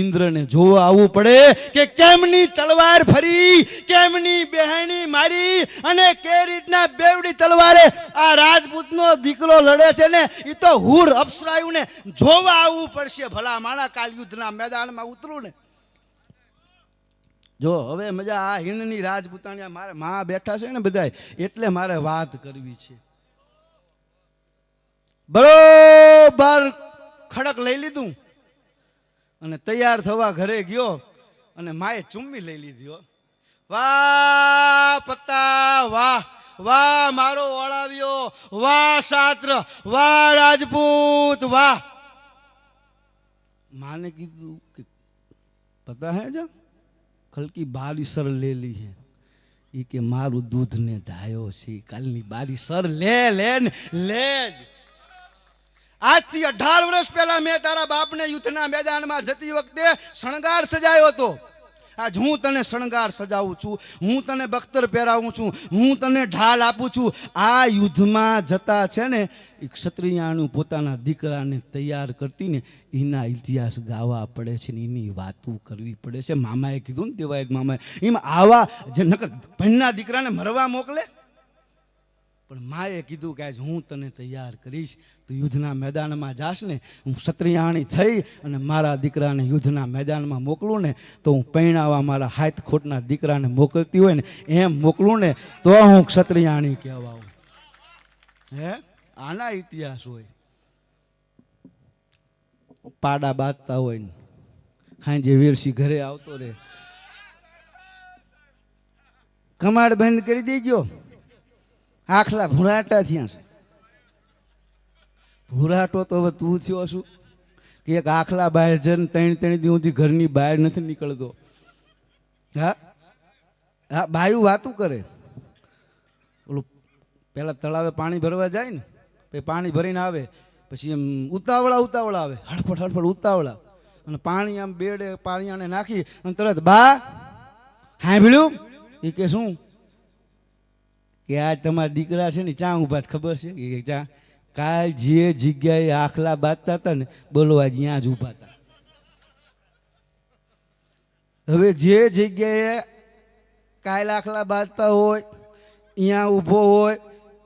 S1: ઇન્દ્રને જોવા આવવું પડે કે કેમની તલવાર ફરી, કેમની બહેણી મારી અને કે રીતના બેવડી તલવારે આ રાજપૂતનો દીકરો લડે છે ને એ તો હુર અપસરાયું ને જોવા આવવું પડશે. ભલા માણા કાલ યુદ્ધના મેદાનમાં ઉતરું ને. જો હવે મજા આ હિંદની રાજપૂતાણી મારે માં બેઠા છે ને બધાય એટલે મારે વાત કરવી છે. બરોબર ખડક લઈ લીધું અને તૈયાર થવા ઘરે ગયો અને માએ ચુમ્મી લઈ લીધી. વાહ પત્તા, વાહ વાહ મારો ઓળાવ્યો, વાહ શાસ્ત્ર, વાહ રાજપૂત, વાહ. माँ ने कीधु कि पता है जब कल की बारिशर ले ली है ये के मारू दूध ने धायो सी कल ની બારીસર લે લે લે. આજથી 18 વર્ષ પહેલા મેં તારા બાપને યુદ્ધના મેદાનમાં જતી વખતે શણગાર સજાયો હતો. આજ હું તને શણગાર સજાવું છું, હું તને બખ્તર પહેરાવું છું, હું તને ઢાલ આપું છું. આ યુદ્ધમાં જતા છે ને એ ક્ષત્રિયાણું પોતાના દીકરાને તૈયાર કરતી ને એના ઇતિહાસ ગાવા પડે છે ને એની વાતો કરવી પડે છે. મામાએ કીધું ને દેવાયત મામાએ, એમ આવા જે નકર ભાઈના દીકરાને મરવા મોકલે, પણ માએ કીધું કે આજ હું તને તૈયાર કરીશ, તું યુદ્ધના મેદાનમાં જાશ ને, હું ક્ષત્રિયાણી થઈ અને મારા દીકરાને યુદ્ધના મેદાનમાં મોકલું ને તો હું પૈણાવા મારા હાથ ખોટના દીકરાને મોકલતી હોય ને એમ મોકલું ને તો હું ક્ષત્રિયાણી કહેવાઉં. હે આના ઇતિહાસ હોય. પાડા બાંધતા હોય ને હાંજે વીરસિંહ ઘરે આવતો રે, કમાડ બંધ કરી દેજો, આખલા ભૂરાટા થયા છે. ભૂરાટો તો હવે તું થયો છું કે એક આખલા બહાર જન 3 દિવસથી ઘરની બહાર નથી નીકળતો. હા હા, બાયું વાતું કરે. ઓલું પેલા તળાવે પાણી ભરવા જાય ને, પછી પાણી ભરીને આવે, પછી એમ ઉતાવળા આવે, હડફડ ઉતાવળા, અને પાણી આમ બેડે પાણીયાને નાખી અને તરત બા સાંભળ્યું એ કે શું કે આ તમારા દીકરા છે ને ચા ઊભા ખબર છે કે ચા કાલ જે જગ્યાએ આખલા બાંધતા હતા ને બોલો આજ ત્યાં જ ઊભા હતા. હવે જે જગ્યાએ કાલ આખલા બાંધતા હોય અહીંયા ઊભો હોય,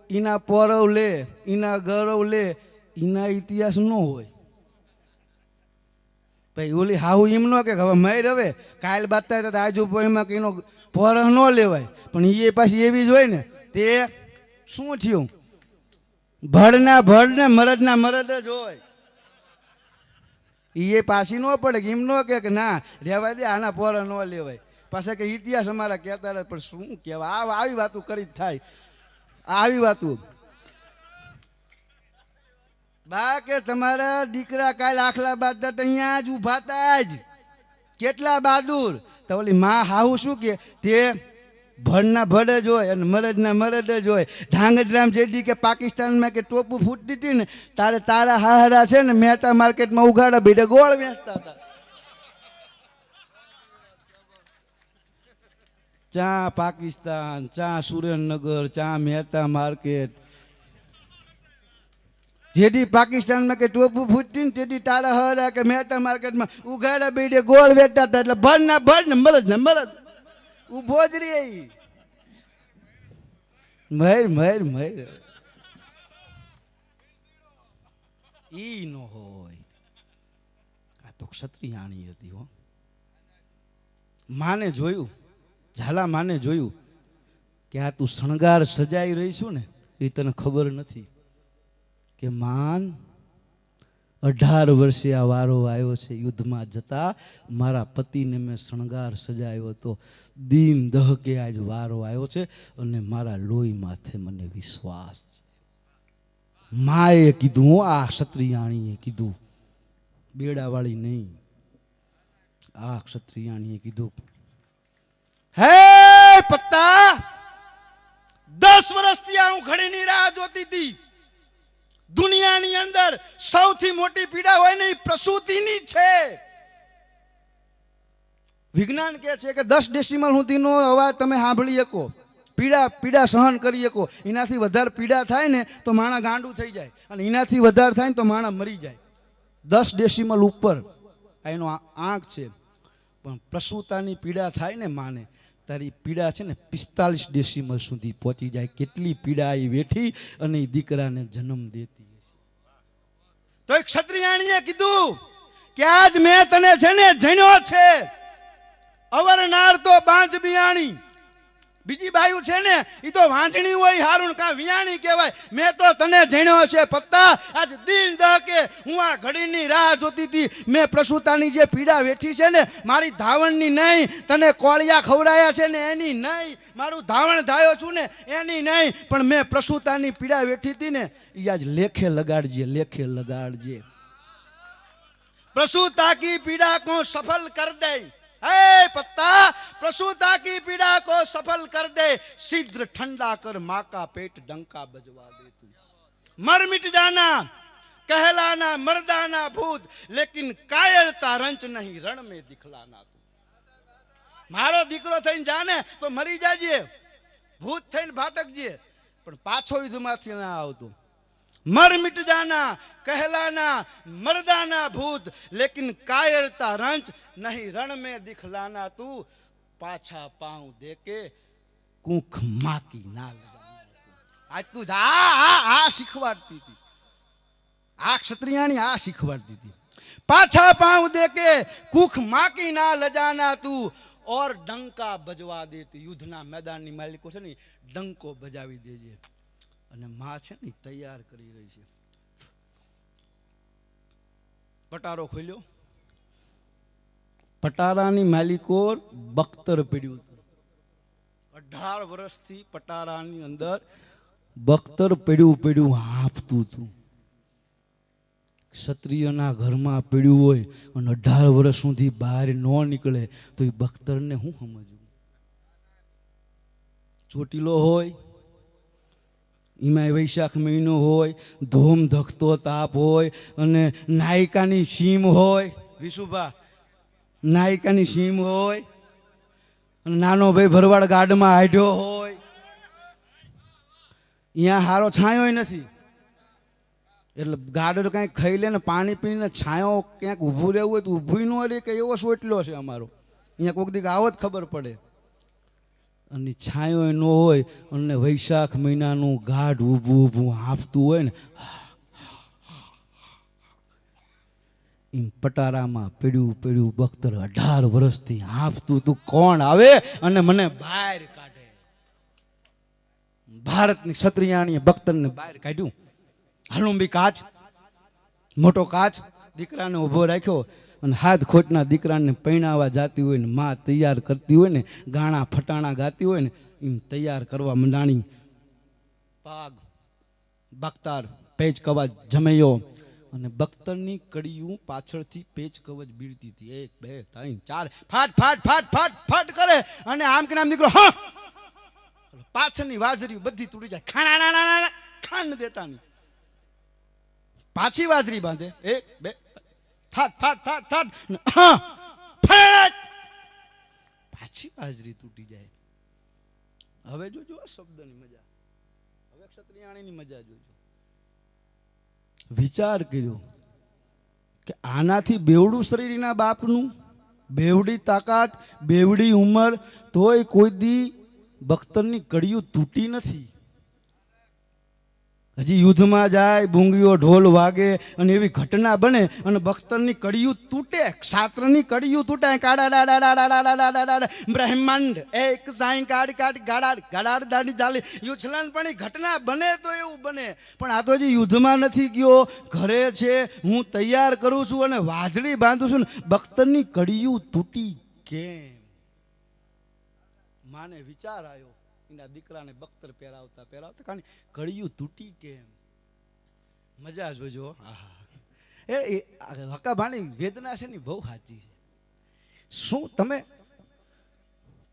S1: એના પરવ લે, એના ગૌરવ લે, એના ઇતિહાસ ન હોય. ભાઈ ઓલી હાહુ એમ ન કે હવે મય હવે કાલ બાંધતા હતા આજ ઊભો, એમાં કે એનો પર ન લેવાય, પણ એ પાછી એવી જ હોય ને. તે શું થયું, ભડના ભડ ને મરદના મરદ જ હોય. એ પાછી ન પડે કે એમ ન કે ના રહેવા દે આના પર ન લેવાય, પાછા કે ઇતિહાસ અમારા કહેતા રહે. પણ શું કહેવાય, આવી વાતો કરી જ થાય. આવી વાતો બા કે તમારા દીકરા કાલ આખલા બાંધતા અહીંયા જ ઊભા હતા જ, કેટલા બહાદુર. તો ઓલી માં હાહુ શું કે તે ભડના ભડ જ હોય અને મરદના મરદ જ હોય. ઢાંગધ્રામ જેડી કે પાકિસ્તાનમાં કે ટોપું ફૂટતી હતી ને તારે તારા હાહરા છે ને મહેતા માર્કેટમાં ઉઘાડા બેઠે ગોળ વેચતા હતા. ચા પાકિસ્તાન, ચા સુરેન્દ્રનગર, ચા મહેતા માર્કેટ. જેથી પાકિસ્તાનમાં કે ટોપું ફૂટતી ને તેથી તારા હાહરા કે મહેતા માર્કેટમાં ઉઘાડા બેઠે ગોળ વેચતા હતા. એટલે ભડના ભડ ને મરદ ઉભો જ રે. મર ઈ નો હોય. આ તો ક્ષત્રિયાણી હતી હો. માને જોયું, ઝાલા માને જોયું કે આ તું શણગાર સજાઈ રહી છું ને એ તને ખબર નથી કે માન 18 વર્ષે આ વારો આવ્યો છે યુદ્ધમાં જતા, મારા પતિને મેં શણગાર સજાયો હતો, દીન દહકે આજ વારો આવ્યો છે અને મારા લોહી માથે મને વિશ્વાસ છે. માએ કીધું, આ ક્ષત્રિયાણીએ કીધું, બેડાવાળી નહીં, આ ક્ષત્રિયાણીએ કીધું, હે પત્તા 10 વર્ષથી આ હું ઘડીની રાહ જોતી હતી. દુનિયાની અંદર સૌથી મોટી પીડા હોય ને એ પ્રસૂતિની છે. વિજ્ઞાન કહે છે કે 10 ડેસિમલ સુધીનો અવાજ તમે સાંભળી શકો, પીડા સહન કરી શકો. એનાથી વધારે પીડા થાય ને તો માણસ ગાંડું થઈ જાય, અને એનાથી વધારે થાય ને તો માણસ મરી જાય. 10 ડેસિમલ ઉપર એનો આંક છે. પણ પ્રસૂતાની પીડા થાય ને માને તારી પીડા છે ને 45 ડેસિમલ સુધી પહોંચી જાય. કેટલી પીડા એ વેઠી અને એ દીકરાને જન્મ દેતી. તો એક ક્ષત્રિયાણીએ કીધું કે આજ મેં તને છે ને જણ્યો છે. અવરનાર તો બાંજ બિયાણી, બીજી બાયું છે ને એ તો વાંચણી હોય હારું કા વિયાણી કહેવાય. મેં તો તને જણ્યો છે પત્તા. આજ દિન દહકે હું આ ઘડીની રાહ જોતી હતી. મેં પ્રસૂતાની જે પીડા વેઠી છે ને, મારી ધાવણની નહીં, તને કોળિયા ખવડાયા છે ને એની નહીં, મારું ધાવણ ધાયો છું ને એની નહીં, પણ મેં પ્રસૂતાની પીડા વેઠી હતી ને એ આજ લેખે લગાડજે, લેખે લગાડજે. प्रसूता की पीड़ा को सफल कर दे, हे पत्ता प्रसूता की पीड़ा को सफल कर दे, शीघ्र ठंडा कर माँ का पेट डंका बजवा दे तू। मर मिट जाना कहलाना मर्दाना भूत, लेकिन कायरता रंच नहीं रण में दिखलाना तू। મારો દીકરો થઈને જાને તો મરી જાજે, ભૂત થઈને ભાટકજે, પણ પાછો યુદ્ધમાંથી ના આવતો. मर मिट जाना कहलाना मर्दाना भूत, लेकिन कायरता रंच नहीं रण में दिखलाना. तू पाछा पांव देके कूख माकी ना लगाना. आज तू आ શીખવાડતી હતી, આ ક્ષત્રિયાણી આ શીખવાડતી હતી. પાછા પાंव देके कूख माकी ना लजाना तू, और डंका बजवा देती. યુદ્ધના મેદાનની માલિકો છે ને ડંકો બજાવી દેજે. અને માં છે ને તૈયાર કરી રહી છે. પટારો ખોલ્યો, પટારાની માલિકો બખ્તર પડ્યું હતું. 18 વર્ષથી પટારાની અંદર બખ્તર પડ્યું હાંફતું હતું. ક્ષત્રિયના ઘરમાં પડ્યું હોય અને 18 વર્ષ સુધી બહાર ન નીકળે તો એ બખ્તરને શું સમજવું? ચોટીલો હોય, એમાં વૈશાખ મહિનો હોય, ધોમ ધખતો તાપ હોય, અને નાયિકાની સીમ હોય, વિશુભા નાયિકાની સીમ હોય, અને નાનો ભાઈ ભરવાડ ગાડમાં હાડ્યો હોય. અહીંયા હારો છાંયો નથી, એટલે ગાડર કાંઈક ખાઈ લે ને પાણી પીને છાંયો ક્યાંક ઊભું રહેવું હોય તો ઊભું ન રહે કે એવો સોટલો છે અમારો. અહીંયા કોઈક દીક આવો જ ખબર પડે. અને છાંયો ન હોય અને વૈશાખ મહિનાનું ગાઢ ઊભું હાંફતું હોય ને, એમ પટારામાં પડ્યું બખ્તર 18 વર્ષથી હાંફતું. તું કોણ આવે અને મને બહાર કાઢે? ભારતની ક્ષત્રિયાણીએ બખ્તરને બહાર કાઢ્યું. હલુંબી કાચ, મોટો કાચ દીકરાને ઊભો રાખ્યો, અને હાથ ખોટના દીકરાને પૈણાવા જાતી હોય ને માં તૈયાર કરતી હોય ને, ગાણા ફટાણા ગાતી હોય ને, એમ તૈયાર કરવા મંડાણી. પાગ બખ્તર પેચ કવચ જમૈયો, અને બખ્તરની કડીયું પાછળથી પેચ કવચ બીડતી હતી. 1 2 3 4 ફાટ ફાટ ફાટ ફાટ ફાટ કરે, અને આમ કે નામ દીકરો હા, પાછળની વાજરી બધી તૂટી જાય. ખાણા ખાંડ દેતા નહીં, પાછી વાજરી બાંધે. 1 2 થાટ થાટ થાટ થાટ, હા ફાટ, પાછી હાજરી તૂટી જાય. હવે જોજો આ શબ્દની મજા, હવે ક્ષત્રિયાણીની મજા જોજો. વિચાર કર્યો કે આનાથી બેવડું શરીરના બાપનું, બેવડી તાકાત, બેવડી ઉંમર, તોય કોઈ દી બખ્તરની કડીયું તૂટી નથી. હજી યુદ્ધમાં જાય, ભૂંગીઓ ઢોલ વાગે અને એવી ઘટના બને અને બખ્તરની કડીયું તૂટે, ક્ષાત્રની કડીયું તૂટે. કાડા બ્રહ્માંડ એક સાઈ કાઢ કાઢ ગાડાડ દાડી ચાલે યુછલન, પણ એ ઘટના બને તો એવું બને. પણ આ તો હજી યુદ્ધમાં નથી ગયો, ઘરે છે, હું તૈયાર કરું છું અને વાજળી બાંધું છું ને બખ્તરની કડીયું તૂટી કેમ? માને વિચાર આવ્યો, એના દીકરાને બખ્તર પહેરાવતા કારણ કડિયું તૂટી કેમ? મજા જોજો. એ હકાભાણી વેદના છે ને બહુ સાચી છે. શું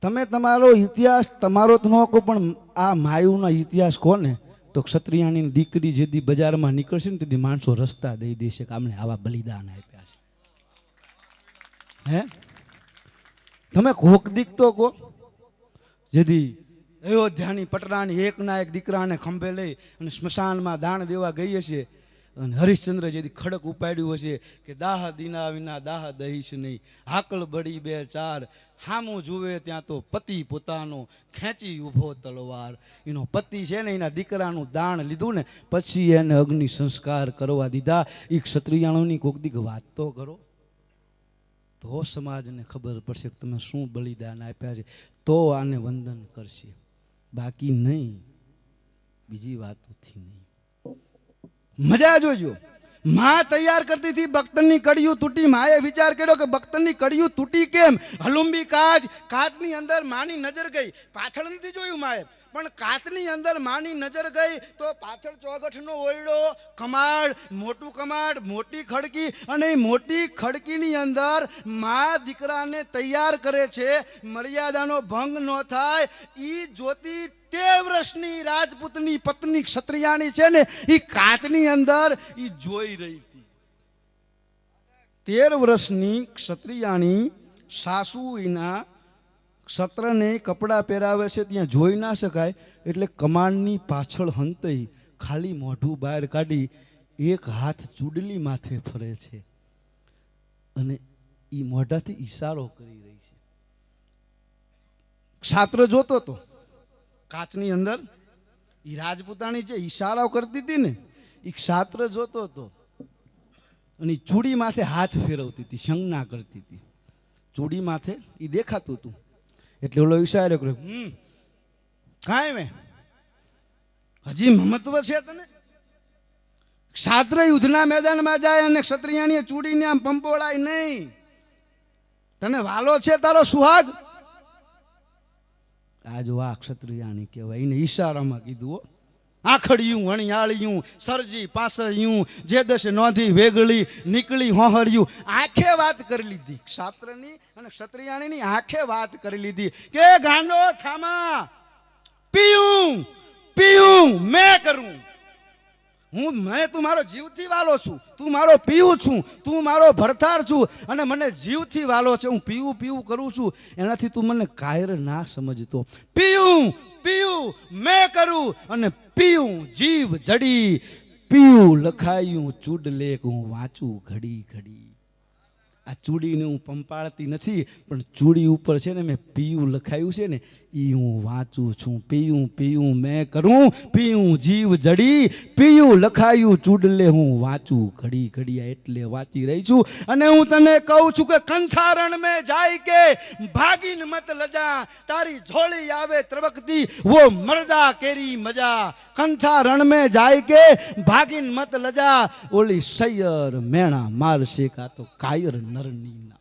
S1: તમે તમારો ઇતિહાસ તમારો તો ન કહો, પણ આ માયુનો ઇતિહાસ કોને તો ક્ષત્રિયાની દીકરી જેથી બજારમાં નીકળશે ને તેથી માણસો રસ્તા દઈ દેશે કે આમને આવા બલિદાન આપ્યા છે. હે તમે કોક દીક તો કહો, જેથી અયોધ્યાની પટરાની એકના એક દીકરાને ખંભે લઈ અને સ્મશાનમાં દાણ દેવા ગઈ હશે, અને હરિશ્ચંદ્ર જેથી ખડક ઉપાડ્યું હશે કે દાહ દીના વિના દાહ દહીશ નહીં, હાકલ બળી 2 4, હામું જુએ ત્યાં તો પતિ પોતાનો ખેંચી ઊભો તલવાર. એનો પતિ છે ને એના દીકરાનું દાણ લીધું ને પછી એને અગ્નિ સંસ્કાર કરવા દીધા. એ ક્ષત્રિયાણોની કોક દીક વાત તો કરો, તો સમાજને ખબર પડશે કે તમે શું બલિદાન આપ્યા છે, તો આને વંદન કરશે, બાકી નહીં, બીજી વાતોથી નહીં. મજા જોજો. માં તૈયાર કરતી હતી, બખ્તરની કડીયું તૂટી. માએ વિચાર કર્યો કે બખ્તરની કડીયું તૂટી કેમ? હલુંબી કાચની અંદર માની નજર ગઈ. પાછળ નથી જોયું માએ, પણ કાચની અંદર માની નજર ગઈ તો પાછળ ચોગઠનો ઓયડો, કમાડ, મોટું કમાડ, મોટી ખડકી, અને મોટી ખડકીની અંદર મા દીકરાને તૈયાર કરે છે. મર્યાદાનો ભંગ ન થાય ઈ જોતી 13 વર્ષની રાજપૂતની પત્ની ક્ષત્રિયાણી છે ને, એ કાચની અંદર ઈ જોઈ રહી હતી. 13 વર્ષની ક્ષત્રિયાણી સાસુ એના ક્ષત્રને કપડાં પહેરાવે છે ત્યાં જોઈ ના શકાય એટલે કમાણની પાછળ હંતઈ ખાલી મોઢું બહાર કાઢી એક હાથ ચૂડલી માથે ફરે છે અને એ મોઢાથી ઈશારો કરી રહી છે. ક્ષાત્ર જોતો તો કાચની અંદર એ રાજપૂતાણી જે ઈશારાઓ કરતી હતી ને એ ક્ષાત્ર જોતો હતો અને ચૂડી માથે હાથ ફેરવતી હતી, સંજ્ઞા કરતી હતી. ચૂડી માથે એ દેખાતું હતું એટલે ઓલો ઈશારો કર્યો, કાંઈ મેં હજી મહત્વ છે તને? ક્ષાત્ર યુદ્ધના મેદાનમાં જાય અને ક્ષત્રિયાણીએ ચૂડીને આમ પંપોળાય નહીં. તને વાલો છે તારો સુહાગ? આ જો આ ક્ષત્રિયાણી કહેવાય. એને ઈશારામાં કીધું, આખડિયું વણિયાળિયું સરજી પાસળિયું જે દશે નોંધી વેગળી નીકળી હોહર્યું. આંખે વાત કરી લીધી ક્ષાત્રની અને ક્ષત્રિયાણીની આંખે વાત કરી લીધી કે ગાંડો થામા, પીયું પીયું મેં કરું. મેં તું મારો જીવથી વાલો છું, તું મારો પીવું છું, તું મારો ભરથાર છું અને મને જીવથી વાલો છે. હું પીવું પીવું કરું છું એનાથી તું મને કાયર ના સમજતો. પીવું પીવું મેં કરું અને પીવું જીવ જડી, પીવું લખાયું ચૂડ લેખ હું વાંચું ઘડી ઘડી. આ ચૂડીને હું પંપાળતી નથી પણ ચૂડી ઉપર છે ને મેં પીયું લખાયું છે ને એ હું વાંચું છું. પીયું પીયું મેં કરું, પીયું જીવ જડી, પીયું લખાયું ચૂડલે હું વાંચું ઘડી ઘડી. એટલે વાંચી રહી છું. અને હું તને કહું છું કે કંથારણ મેં જાય કે ભાગીને મત લજા, તારી ઝોળી આવે ત્રબકતી વો મરદા કેરી મજા. કંથારણ મેં જાય કે ભાગીને મત લજા, ઓલી સૈયર મેણા મારશે કા તો કાયર નરની ના.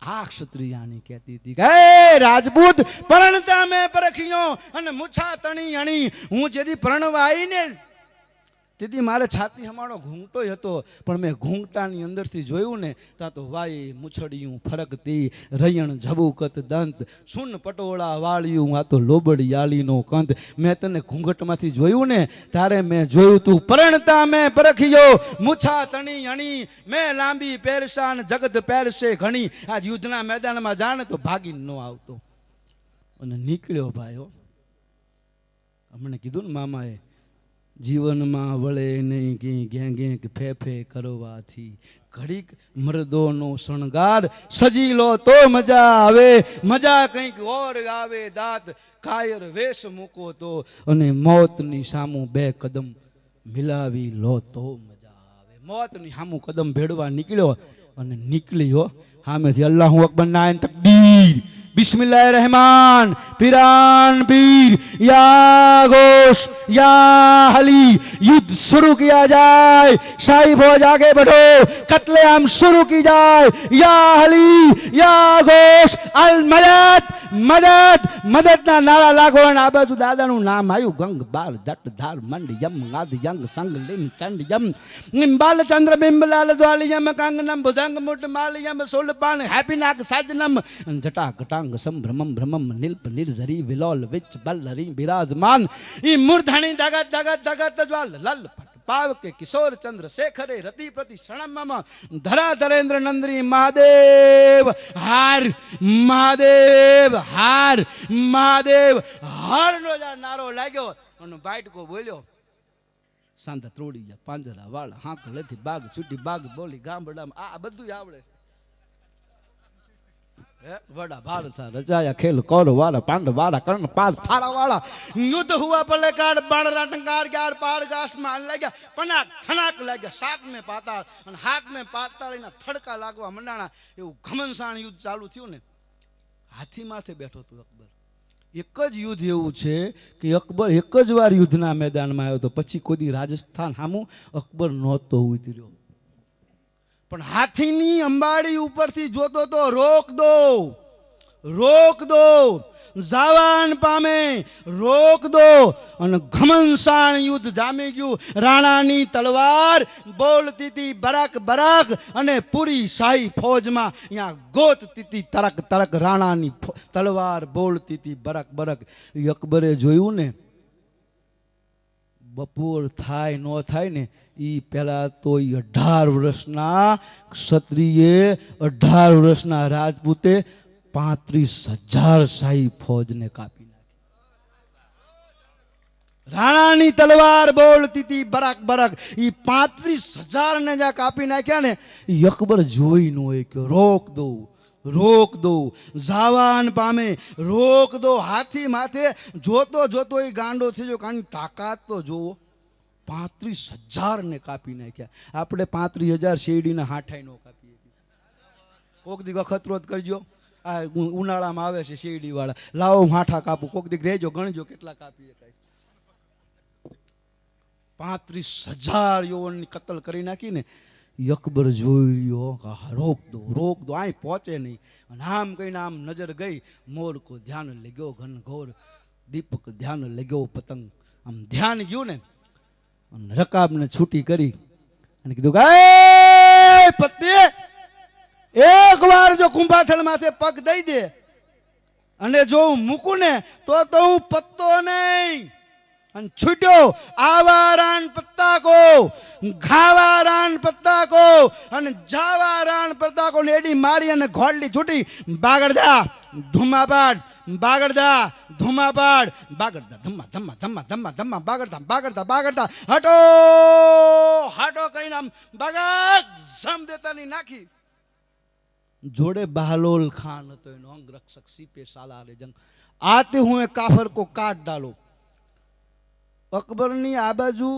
S1: આ ક્ષત્રિયાણી કહેતી હતી કે રાજપૂત પરણતા મેં પરખ્યો અને મુછા તણી અણી. હું જેથી પરણવા આવી ને તેથી મારે છાતી હમાણો ઘૂંટો હતો પણ મેં ઘૂંટાની અંદરથી જોયું ને ત્યાં તો વાઈ મૂછડિયું ફરકતી, રૈયણ ઝબુકત દંત, સુન પટોળા વાળ્યું આ તો લોબડિયાળીનો કંત. મેં તને ઘૂંઘટમાંથી જોયું ને ત્યારે મેં જોયું તું પરણતા મેં પરખ્યો મૂછા તણી અણી. મેં લાંબી પહેરશાન જગત પહેરશે ઘણી. આજ યુદ્ધના મેદાનમાં જાણે તો ભાગીને ન આવતો અને નીકળ્યો ભાઈઓ. હમણે કીધું ને મામાએ, જીવનમાં વળે નહીં કંઈ ઘે ઘે ફે ફે કરવાથી, ઘડીક મર્દોનો શણગાર સજી લો તો મજા આવે, મજા કંઈક ઓર આવે દાંત કાયર વેશ મૂકો તો, અને મોતની સામું બે કદમ મિલાવી લો તો મજા આવે. મોતની સામું કદમ ભેડવા નીકળ્યો અને નીકળ્યો સામેથી અલ્લાહુ અકબર ના તકબીર बिस्मिल्लाह रहमान पिरान पीर या गोश या हली. युद्ध शुरू किया जाए, शाही फौज आगे बढ़ो, कत्लेआम शुरू की जाए. या हली या गोश अल मदद મદદ મદદના નારા લાગો. અને આ બાજુ દાદાનું નામ આવ્યું ગંગ બાલ જટ ધાર મંડ યમ ગાદ યંગ સંગ લીમ ચંડ યમ નિમ્બાલ ચંદ્ર બિંબલાલ દ્વાલિયમ કાંગનમ ભુજંગ મુટ માલિયમ સોલપાન હેપીનાક સાજનમ જટા ઘટાંગ સંભ્રમમ ભ્રમમ નિલ્પ નિર્ઝરી વિલોલ વિચ બલ્લરી બિરાજમાન ઈ મૂર્ધણી દગત દગત દગત જ્વાલ લલ પાવ કે કિશોર ચંદ્ર શેખરે રતિ પ્રતિ ક્ષણમ ધરા ધરેન્દ્ર નંદરી મહાદેવ હાર, મહાદેવ હાર, મહાદેવ હાર નો નારો લાગ્યો અને બાઈટકો બોલ્યો. સાંધા ત્રોડી ગયા પાંજરા વાળ હાંક લેથી બાગ છૂટી બાગ બોલી ગામડામાં. આ બધું આવડે છે. वड़ा भारत था रजाया खेल कौरव वाला पांडव वाला कर्ण पाद थारा वाला. युद्ध हुआ पले काट बाण राटंकार ग्यार पार गास मान लग्या पनाक थनाक लग्या. सात में पाताळ અને હાથ में પાતાળીના થડકા લાગવા મંડાણા. એવું ઘમનસાણ યુદ્ધ ચાલુ થયું ને. હાથી માથે બેઠો હતો અકબર. એક જ યુદ્ધ એવું છે કે અકબર એક જ વાર યુદ્ધના મેદાનમાં આવ્યો તો પછી કોઈ દી રાજસ્થાન સામું અકબર નહોતો ઉતર્યો. પણ હાથીની અંબાડી ઉપરથી જોતો તો રોક દો, રોક દો, જાવાન પામે, રોક દો. અને ઘમનસાણ યુદ્ધ જામી ગયું. રાણાની તલવાર બોલતી હતી બરાક બરાક અને પૂરી શાહી ફૌજમાં અહીંયા ગોતતી હતી તરક તરક. રાણાની તલવાર બોલતી હતી બરક બરક. અકબરે જોયું ને બપોર થાય ન થાય ને એ પહેલા તો 18 વર્ષના ક્ષત્રિયે 18 વર્ષના રાજપૂતે 35,000 શાહી ફોજને કાપી નાખી. રાણાની તલવાર બોલતી હતી બરાક બરાક. એ 35,000 ને જ્યાં કાપી નાખ્યા ને, અકબર જોઈ ન હોય કે રોક દો રોક દો, જાવાન પામે રોક દો. હાથી માથે જોતો જોતો એ ગાંડો થઈ ગયો. કાની તાકાત તો જોવો, 35,000 ને કાપી નાખ્યા. આપણે 35,000 શેરડીના હાંઠાઈ નો કાપીએ. કોક દી ખતરોત કરજો, આ ઉનાળામાં આવે છે શેરડી વાળા, લાવો હાંઠા કાપું. કોક દી રહેજો, ગણજો કેટલા કાપીએ. 35,000 યૌવનની કતલ કરી નાખીને અકબર જોઈ રહ્યો, રોક દો, આય પહોંચે નહીં. અને આમ કહીને આમ નજર ગઈ, મોર કો ધ્યાન લગ્યો ઘન ઘોર, દીપક ધ્યાન લગ્યો પતંગ. આમ ધ્યાન ગયું ને, રકાબને છૂટી કરી અને કીધું કે પત્ની, એક વાર જો કુંભાથળ માથે પગ દઈ દે અને જો હું મૂકું ને તો હું પત્તો નહીં. અને છૂટ્યો આવા રાન પત્તા કો, ઘાવા રાન પત્તા કો અને જાવા રાન પત્તા કો. એડી મારી અને ઘોડલી છૂટી. બાગડદા ધુમાપાડ, બાગડદા ધુમાપાડ, બાગડદા ધમ્મા ધમ્મા ધમ્મા ધમ્મા ધમ્મા, બાગડતા બાગડતા બાગડતા હટો હટો કરીને આમ બાગા જમ દેતાની નાખી. જોડે બહાલોલ ખાન હતો, એનો અંગરક્ષક સીપે સાલારે જંગ. આતે હું કાફર કો કાટ ડાલો. અકબરની આ બાજુ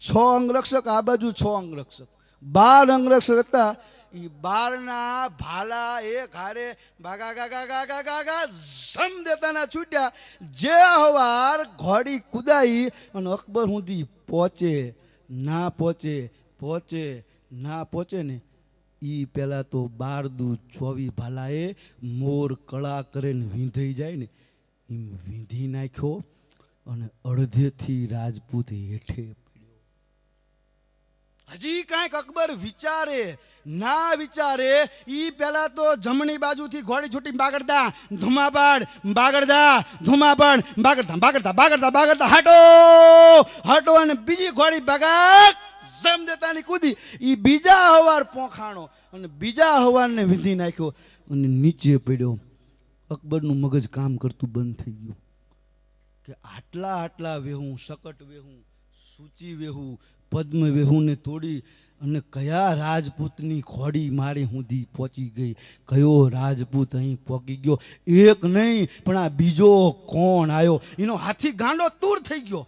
S1: 6 અંગરક્ષક, આ બાજુ 6 અંગરક્ષક, 12 અંગરક્ષક હતા. એ 12ના ભાલા એક હારે ભાગા ગાગા ગાગા ગાગા જમ દેતાના છૂટ્યા. જે હવાર ઘોડી કુદાઈ અને અકબર સુધી પહોંચે ના પહોંચે, પહોંચે ના પહોંચે ને, એ પહેલા તો 12 દુ 24 ભાલાએ મોર કળા કરીને વીંધાઈ જાય ને એમ વીંધી નાખ્યો. અને અડધેથી રાજપૂત હેઠે પડ્યો. હજી કાંઈક અકબર વિચારે ના વિચારે, ઈ પેલા તો જમણી બાજુથી ઘોડી છૂટી. બાગડતા ધુમાપાડ, બાગડતા ધુમાપાડ, બાગડતા બાગડતા બાગડતા બાગડતા હટો હટો. અને બીજી ઘોડી બગાક જમ દેતાની કૂદી. ઈ બીજા હવાર પોખાણો અને બીજા હવારને વિધી નાખ્યો અને નીચે પડ્યો. અકબરનું મગજ કામ કરતું બંધ થઈ ગયું કે આટલા આટલા વેહું, શકટ વેહું, સૂચી વેહું, પદ્મ વેહું ને તોડી અને કયા રાજપૂતની ઘોડી મારી સુધી પહોંચી ગઈ, કયો રાજપૂત અહીં પહોંચી ગયો. એક નહીં પણ આ બીજો કોણ આવ્યો. એનો હાથી ગાંડો તૂર થઈ ગયો.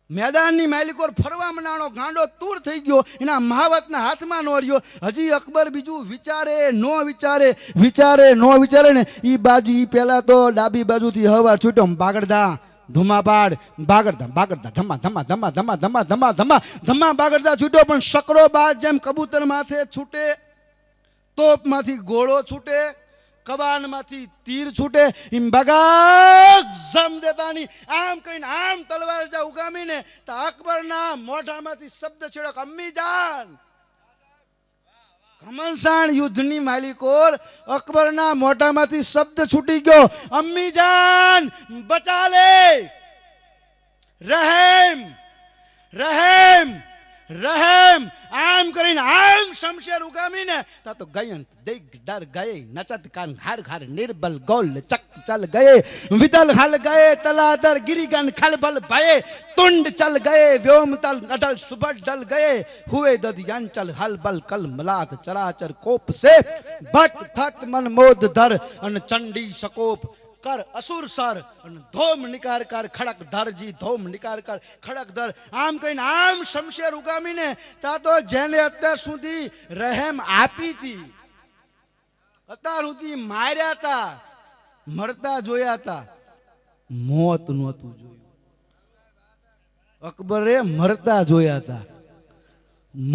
S1: મેદાનની માલિકોર ફરવા મનાણો, ગાંડો તૂર થઈ ગયો. એના મહાવતના હાથમાં નો રહ્યો. હજી અકબર બીજું વિચારે નો વિચારે, વિચારે નો વિચારે ને, એ બાજુ એ પહેલા તો ડાબી બાજુથી હવાર છૂટ્યો. બાગડતા ધુમાપાડ, બાગડતા બાગડતા ધમ્મા ધમ્મા ધમ્મા ધમ્મા ધમ્મા ધમ્મા ધમ્મા ધમ્મા બાગડતા છૂટ્યો. પણ શકરો બાદ જેમ કબૂતર માથે છૂટે, તોપમાંથી ગોળો છૂટે, કબાનમાંથી તીર છૂટે, એમ બગાક જમ દેતાની આમ કરીને આમ તલવાર જા ઉગામીને તો અકબરના મોઢામાંથી શબ્દ છેડક અમ્મી જાન. ઘમણસાણ યુદ્ધની માલિકોર અકબરના મોઢામાંથી શબ્દ છૂટી ગયો, અમ્મી જાન બચા લે, રહેમ રહેમ રહેમ. આમ કરીને આમ શમશેર ઉગામીને તા તો ગયંત દિગ ડર ગયે, નચત કાન હાર હાર નિર્બલ ગોલ ચક ચલ ગયે, વિદલ હલ ગયે તલાદર ગિરિગન ખલબલ ભયે, તુંડ ચલ ગયે વ્યોમતલ અડલ સુબડ ડલ ગયે, હુએ દધિયન ચલ હલબલ કલ મલાત ચરાચર કોપ સે, ભટ થટ મન મોદ ધર અને ચંડી સકોપ કર અસુર સર અને ધોમ નિકાર કર ખડક ધરજી, ધોમ નિકાર કર ખડક ધર. આમ કહીને આમ શમશેર ઉગામીને તા તો જેને અત્યાર સુધી રહેમ આપી હતી, અત્યાર સુધી માર્યા હતા, મરતા જોયા હતા, મોત નહોતું જોયું. અકબરે મરતા જોયા હતા,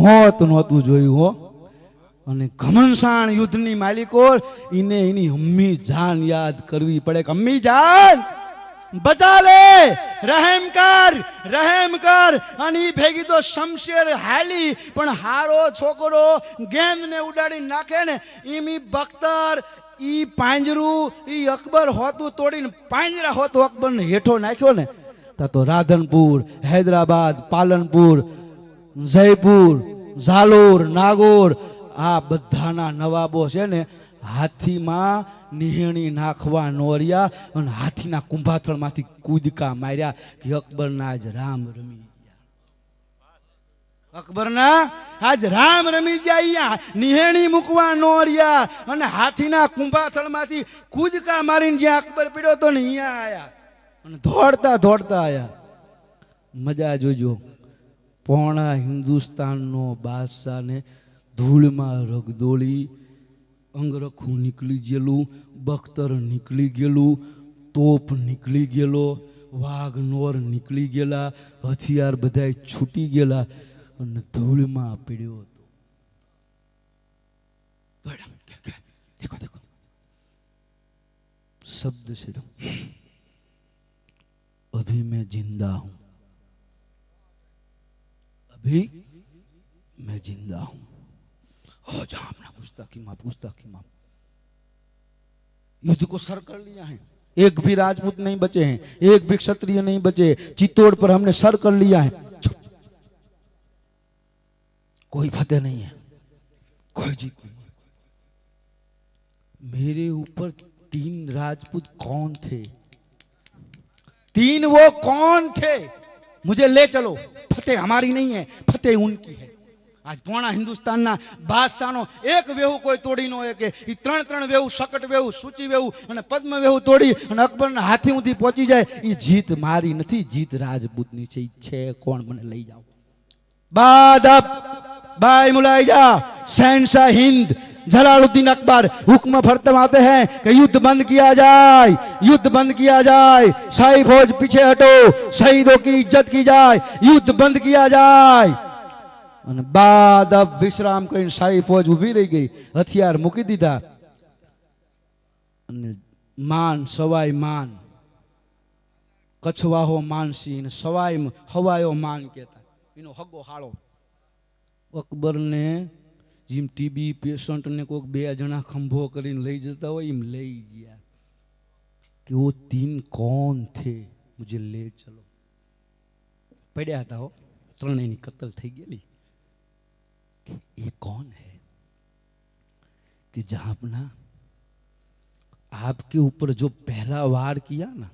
S1: મોત નહોતું જોયું. હો અને ઘમણસાણ યુદ્ધની માલિકો એને એની અમ્મી જાન યાદ કરવી પડે કે અમ્મી જાન બચા લે, રહેમ કર રહેમ કર. અને ઈ ભેગી તો શમશેર હાલી, પણ હારો છોકરો ગેંદને ઉડાડી નાખે ને એમ ઈ બખ્તર, ઈ પાંજરું, ઈ અકબર હોતું તોડીને પાંજરા હોતું અકબરને હેઠો નાખ્યો ને તા તો રાધનપુર, હૈદરાબાદ, પાલનપુર, જયપુર, ઝાલોર, નાગોર, આ બધાના નવાબો છે ને હાથીમાં નિહેણી નાખવા નોર્યા અને હાથીના કુંભાથળમાંથી કૂદકા માર્યા કે અકબરના આજ રામ રમી ગયા. અકબરના આજ રામ રમી ગયા. અહીંયા નિહેણી મૂકવા નોર્યા અને હાથીના કુંભાથળમાંથી કૂદકા મારીને જ્યાં અકબર પીડ્યો તો ને અહીંયા આયા અને દોડતા દોડતા આયા. મજા જોજો. પોણા હિન્દુસ્તાનનો બાદશાહને ધૂળમાં રગદોળી, અંગરખું નીકળી ગયેલું, બખ્તર નીકળી ગયેલું, તોપ નીકળી ગયેલો, વાઘ નોર નીકળી ગયેલા, હથિયાર બધાય છૂટી ગયેલા અને ધૂળમાં પીડ્યો હતો. દેખો દેખો શબ્દ છે, अभी मैं जिंदा हूं, अभी मैं जिंदा हूं. हो जामना गुस्ताखी माफ. युद्ध को सर कर लिया है. एक भी राजपूत नहीं बचे हैं, एक भी क्षत्रिय नहीं बचे. चित्तौड़ पर हमने सर कर लिया है. कोई फतेह नहीं है, कोई जीत नहीं. मेरे ऊपर 3 राजपूत कौन थे? 3 वो कौन थे? मुझे ले चलो. फतेह हमारी नहीं है, फतेह उनकी है. आज पूर्णा हिंदुस्तान ना बादशाहनो एक वेहू कोई तोड़ी नो के 3 वेहू, सकट वेहू, सूची वेहू અને પદ્મ વેહુ તોડી અને અકબરના હાથી ઉધી પહોંચી જાય. એ જીત મારી નથી, જીત રાજપૂતની છે. છે કોણ? મને લઈ જાઓ. બાદબ भाई मुलाइजा शहनशाह हिंद जलालुद्दीन अकबर हुक्म फरमाते हैं कि युद्ध बंद किया जाए, युद्ध बंद किया जाए. शाही फौज पीछे हटो, शहीदों की इज्जत की जाए, युद्ध बंद किया जाए. અને બાદ અબ વિશ્રામ કરીને શાહી ફૌજ ઊભી રહી ગઈ, હથિયાર મૂકી દીધા અને માન સવાઈ માન કચ્છવાહો માનસી ને સવાઈ હવાયો માન કહેતા એનો હગો હાળો. અકબરને જેમ ટીબી પેશન્ટને કોઈક 2 જણા ખંભો કરીને લઈ જતા હોય એમ લઈ ગયા કે वो 3 कौन थे, मुझे ले चलो. પડ્યા હતા હો, ત્રણેયની કતલ થઈ ગયેલી. ये कौन है कि जहां अपना आपके ऊपर जो पहला वार किया ना,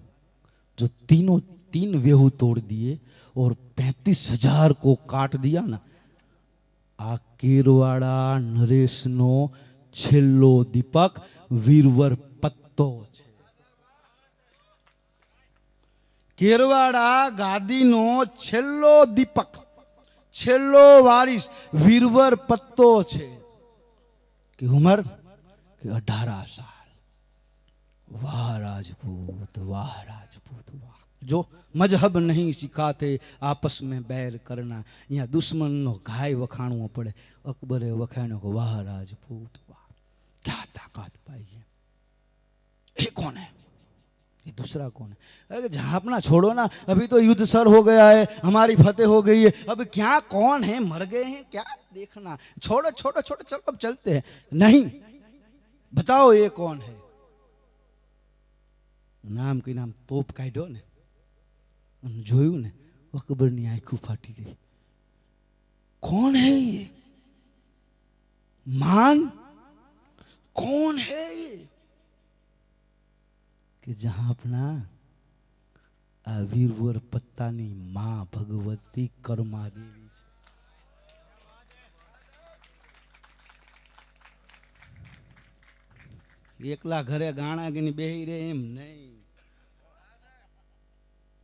S1: जो 3 वेहू तोड़ दिए और 35,000 को काट दिया ना, आ केरवाड़ा नरेश नो छेल्लो दीपक वीरवर पत्तो छे. केरवाड़ा गादी नो छेल्लो दीपक, छेल्लो वारिस वीरवर पत्तो छे. कि उम्र कि 18 साल. वाह राजपूत, वाह राजपूत, वाह. जो मजहब नहीं सिखाते आपस में बैर करना, यहाँ दुश्मन नो घाय वखाणવો પડે. अकबरे वखाणो को वाह राजपूत वाह, क्या ताकत पाई है. ये कौन है? ये दूसरा कौन है? अरे जहां अपना छोड़ो ना, अभी तो युद्ध सर हो गया है, हमारी फतेह हो गई है. अब क्या कौन है? मर गए हैं क्या देखना? छोड़ो छोड़ो छोड़ो, चलो अब चलते हैं. नहीं, बताओ ये कौन है? नाम की नाम तोप काढ्यो ने જોયું ને, અકબરની આંખો ફાટી ગઈ. कौन है ये? मान कौन है ये? कि जहां अपना आ વીરવર પત્તાની માં ભગવતી કર્માદેવી છે. એકલા ઘરે ગાણા ગીને બેહી રહે એમ નહીં.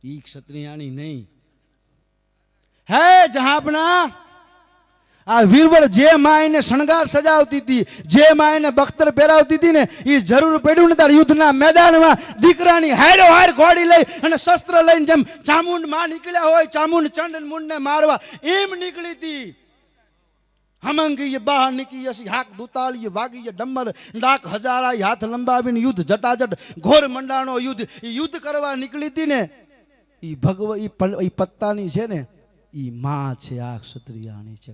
S1: ई क्षत्रियाणी नहीं है. जहां अपना आ वीरवर जे माय ने शणगार सजावती थी, जे माय ने बख्तर પહેરાવતી थी ने, ई जरूर પડ્યું ને તાર યુદ્ધના મેદાનમાં દીકરાની હારો હાર ઘોડી લઈ અને શસ્ત્ર લઈને જેમ ચામુંડ માં નીકળ્યા હોય, ચામુંડ ચંડ મુંડને મારવા એમ નીકળી હતી. हमंगी ये बाहर निकी असी हाक दूताल ये वागी ये डम्बर डाक हजारा हाथ लंबावीने युद्ध जटाजट घोर मंडाणो युद्ध. युद्ध करवा निकली थी ने, ई भगव ई पत्तानी छे ने, ई मां छे आ क्षत्रियाणी छे.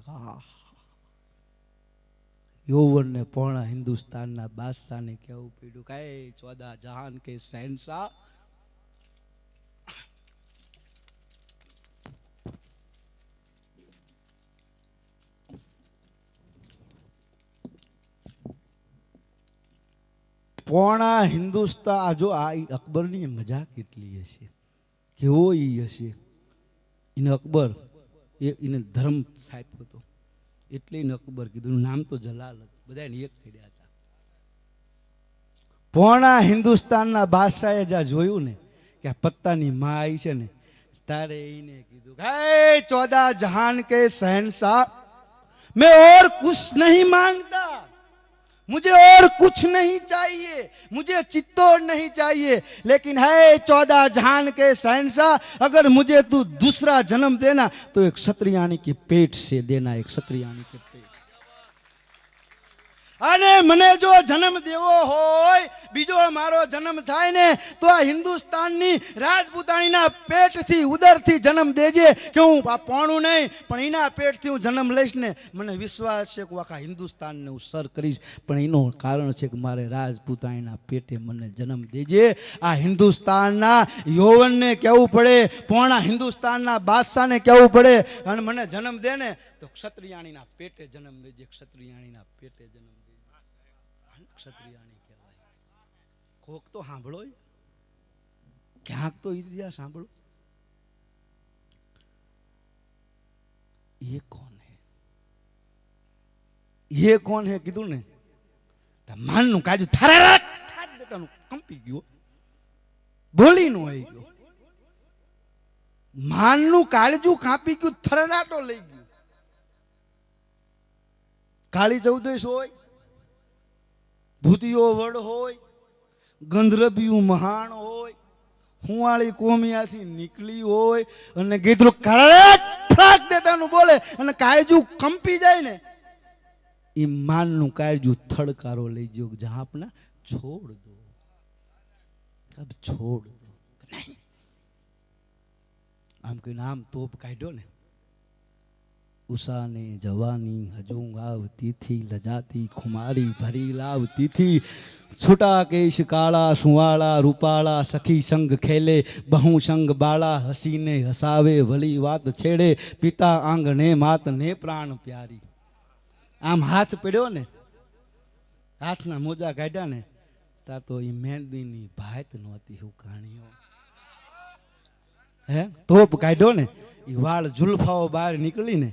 S1: यौवन ने पूर्ण हिंदुस्तान ना बादशाह ने केवू पीड़ू के 14 जहान के शहनशाह. પોણા હિન્દુસ્તાન આ જો આ અકબરની મજા કેટલી હશે, કેવો ઈ હશે. એને અકબર એને ધર્મ સ્થાપ્યો હતો એટલે એને અકબર કીધું. નામ તો જલાલ હતું, બધાને એક કર્યા હતા. પોણા હિન્દુસ્તાનના બાદશાહે જ્યાં જોયું ને કે આ પત્તાની માં આવી છે ને, તારે એને કીધું હે 14 जहान के शहंशाह, मैं और कुछ नहीं मांगता, मुझे और कुछ नहीं चाहिए, मुझे चित्तौड़ नहीं चाहिए, लेकिन है 14 जहान के शहंशाह, अगर मुझे तू दूसरा जन्म देना तो एक क्षत्रियाणी के पेट से देना, एक क्षत्रियाणी के पेट. અને મને જો જન્મ દેવો હોય, બીજો મારો જન્મ થાય ને તો આ હિન્દુસ્તાનની રાજપૂતાણીના પેટથી ઉદરથી જન્મ દેજે, કે હું આ પોણું નહીં પણ એના પેટથી હું જન્મ લઈશ ને મને વિશ્વાસ છે કે આખા હિન્દુસ્તાનને હું સર કરીશ. પણ એનું કારણ છે કે મારે રાજપૂતાણીના પેટે મને જન્મ દેજે. આ હિન્દુસ્તાનના યૌવનને કહેવું પડે, પોણા હિન્દુસ્તાનના બાદશાહને કહેવું પડે અને મને જન્મ દે ને તો ક્ષત્રિયાણીના પેટે જન્મ દેજે, ક્ષત્રિયાણીના પેટે જન્મ. ક્ષત્રિયાણી કહેવાય. કોક તો સાંભળો, ક્યાંક તો ઇતિહાસ સાંભળો. ये कौन है, ये कौन है કીધું ને માનનું કાજુ થારા થાટ દેતાનું કંપી ગયો, બોલી નો આવી ગયો. માનનું કાળજુ કાપી ગયું, થરરાટો લઈ ગયું. કાળી ચૌદશ હોય, ભૂતિયો વડ હોય, ગંધરબિયું મહાણ હોય, હુંવાળી કોમિયાથી નીકળી હોય અને ગીધરું ફ્રાક દેતાનું બોલે અને કાળજુ કંપી જાય ને એ માનનું કાળજુ થડકારો લઈ ગયો. જહાં આપના છોડ દો, અબ છોડ દો નહીં. આમ કહીને આમ તોપ કાઢ્યો ને, ઉષાને જવાની હજુ આવતી થી, લજાતી ખુમારી ભરી લાવતી થી, છૂટા કેશ કાળા સુવાળા રૂપાળા, સખી સંગ ખેલે બહુ સંગ બાળા, હસીને હસાવે વળી વાત છેડે, પિતા આંગણે માત ને પ્રાણ પ્યારી. આમ હાથ પડ્યો ને, હાથના મોજા કાઢ્યા ને તા તો એ મહેંદીની ભાત નહોતી હુકાણીઓ. હે તોપ કાઢ્યો ને એ વાળ ઝુલ્ફાઓ બહાર નીકળી ને,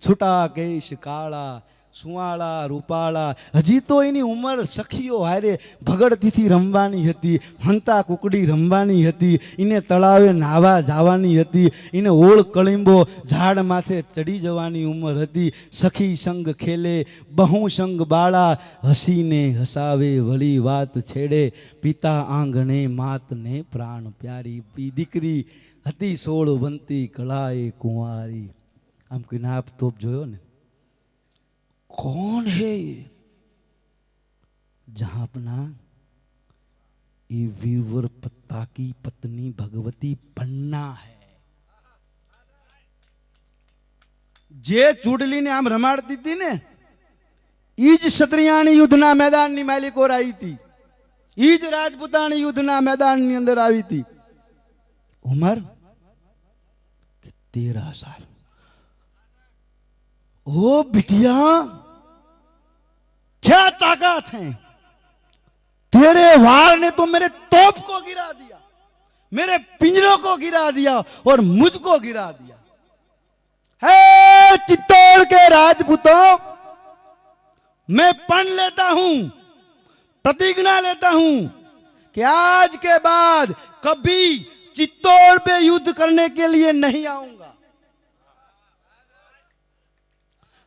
S1: છૂટા કેશ કાળા સુવાળા રૂપાળા. હજી તો એની ઉંમર સખીઓ હારે ભગડતીથી રમવાની હતી, હંતા કુકડી રમવાની હતી, એને તળાવે નાવા જવાની હતી, એને ઓળ કળિંબો ઝાડ માથે ચડી જવાની ઉંમર હતી. સખી સંગ ખેલે બહુ સંગ બાળા, હસીને હસાવે વળી વાત છેડે, પિતા આંગણે માતને પ્રાણ પ્યારી. દીકરી હતી 16 વંતી કળાએ કુંવારી. આમ કહીને આપ તોપ જોયો ને, कौन है ये? जहां अपना ये वीरवर पत्ता की पत्नी भगवती पन्ना है. જે ચૂડલીને આમ રમાડતી હતી ને ઈ જ ક્ષત્રિયાણી યુદ્ધના મેદાનની માલિકોર આવી હતી, ઈ જ રાજપૂતાણી યુદ્ધના મેદાનની અંદર આવી હતી. ઉમર 13 साल. ओ बिटिया क्या ताकत है, तेरे वार ने तो मेरे तोप को गिरा दिया, मेरे पिंजरों को गिरा दिया और मुझको गिरा दिया. है चित्तौड़ के राजपूतों, मैं पण लेता हूं, प्रतिज्ञा लेता हूं कि आज के बाद कभी चित्तौड़ पे युद्ध करने के लिए नहीं आऊंगा.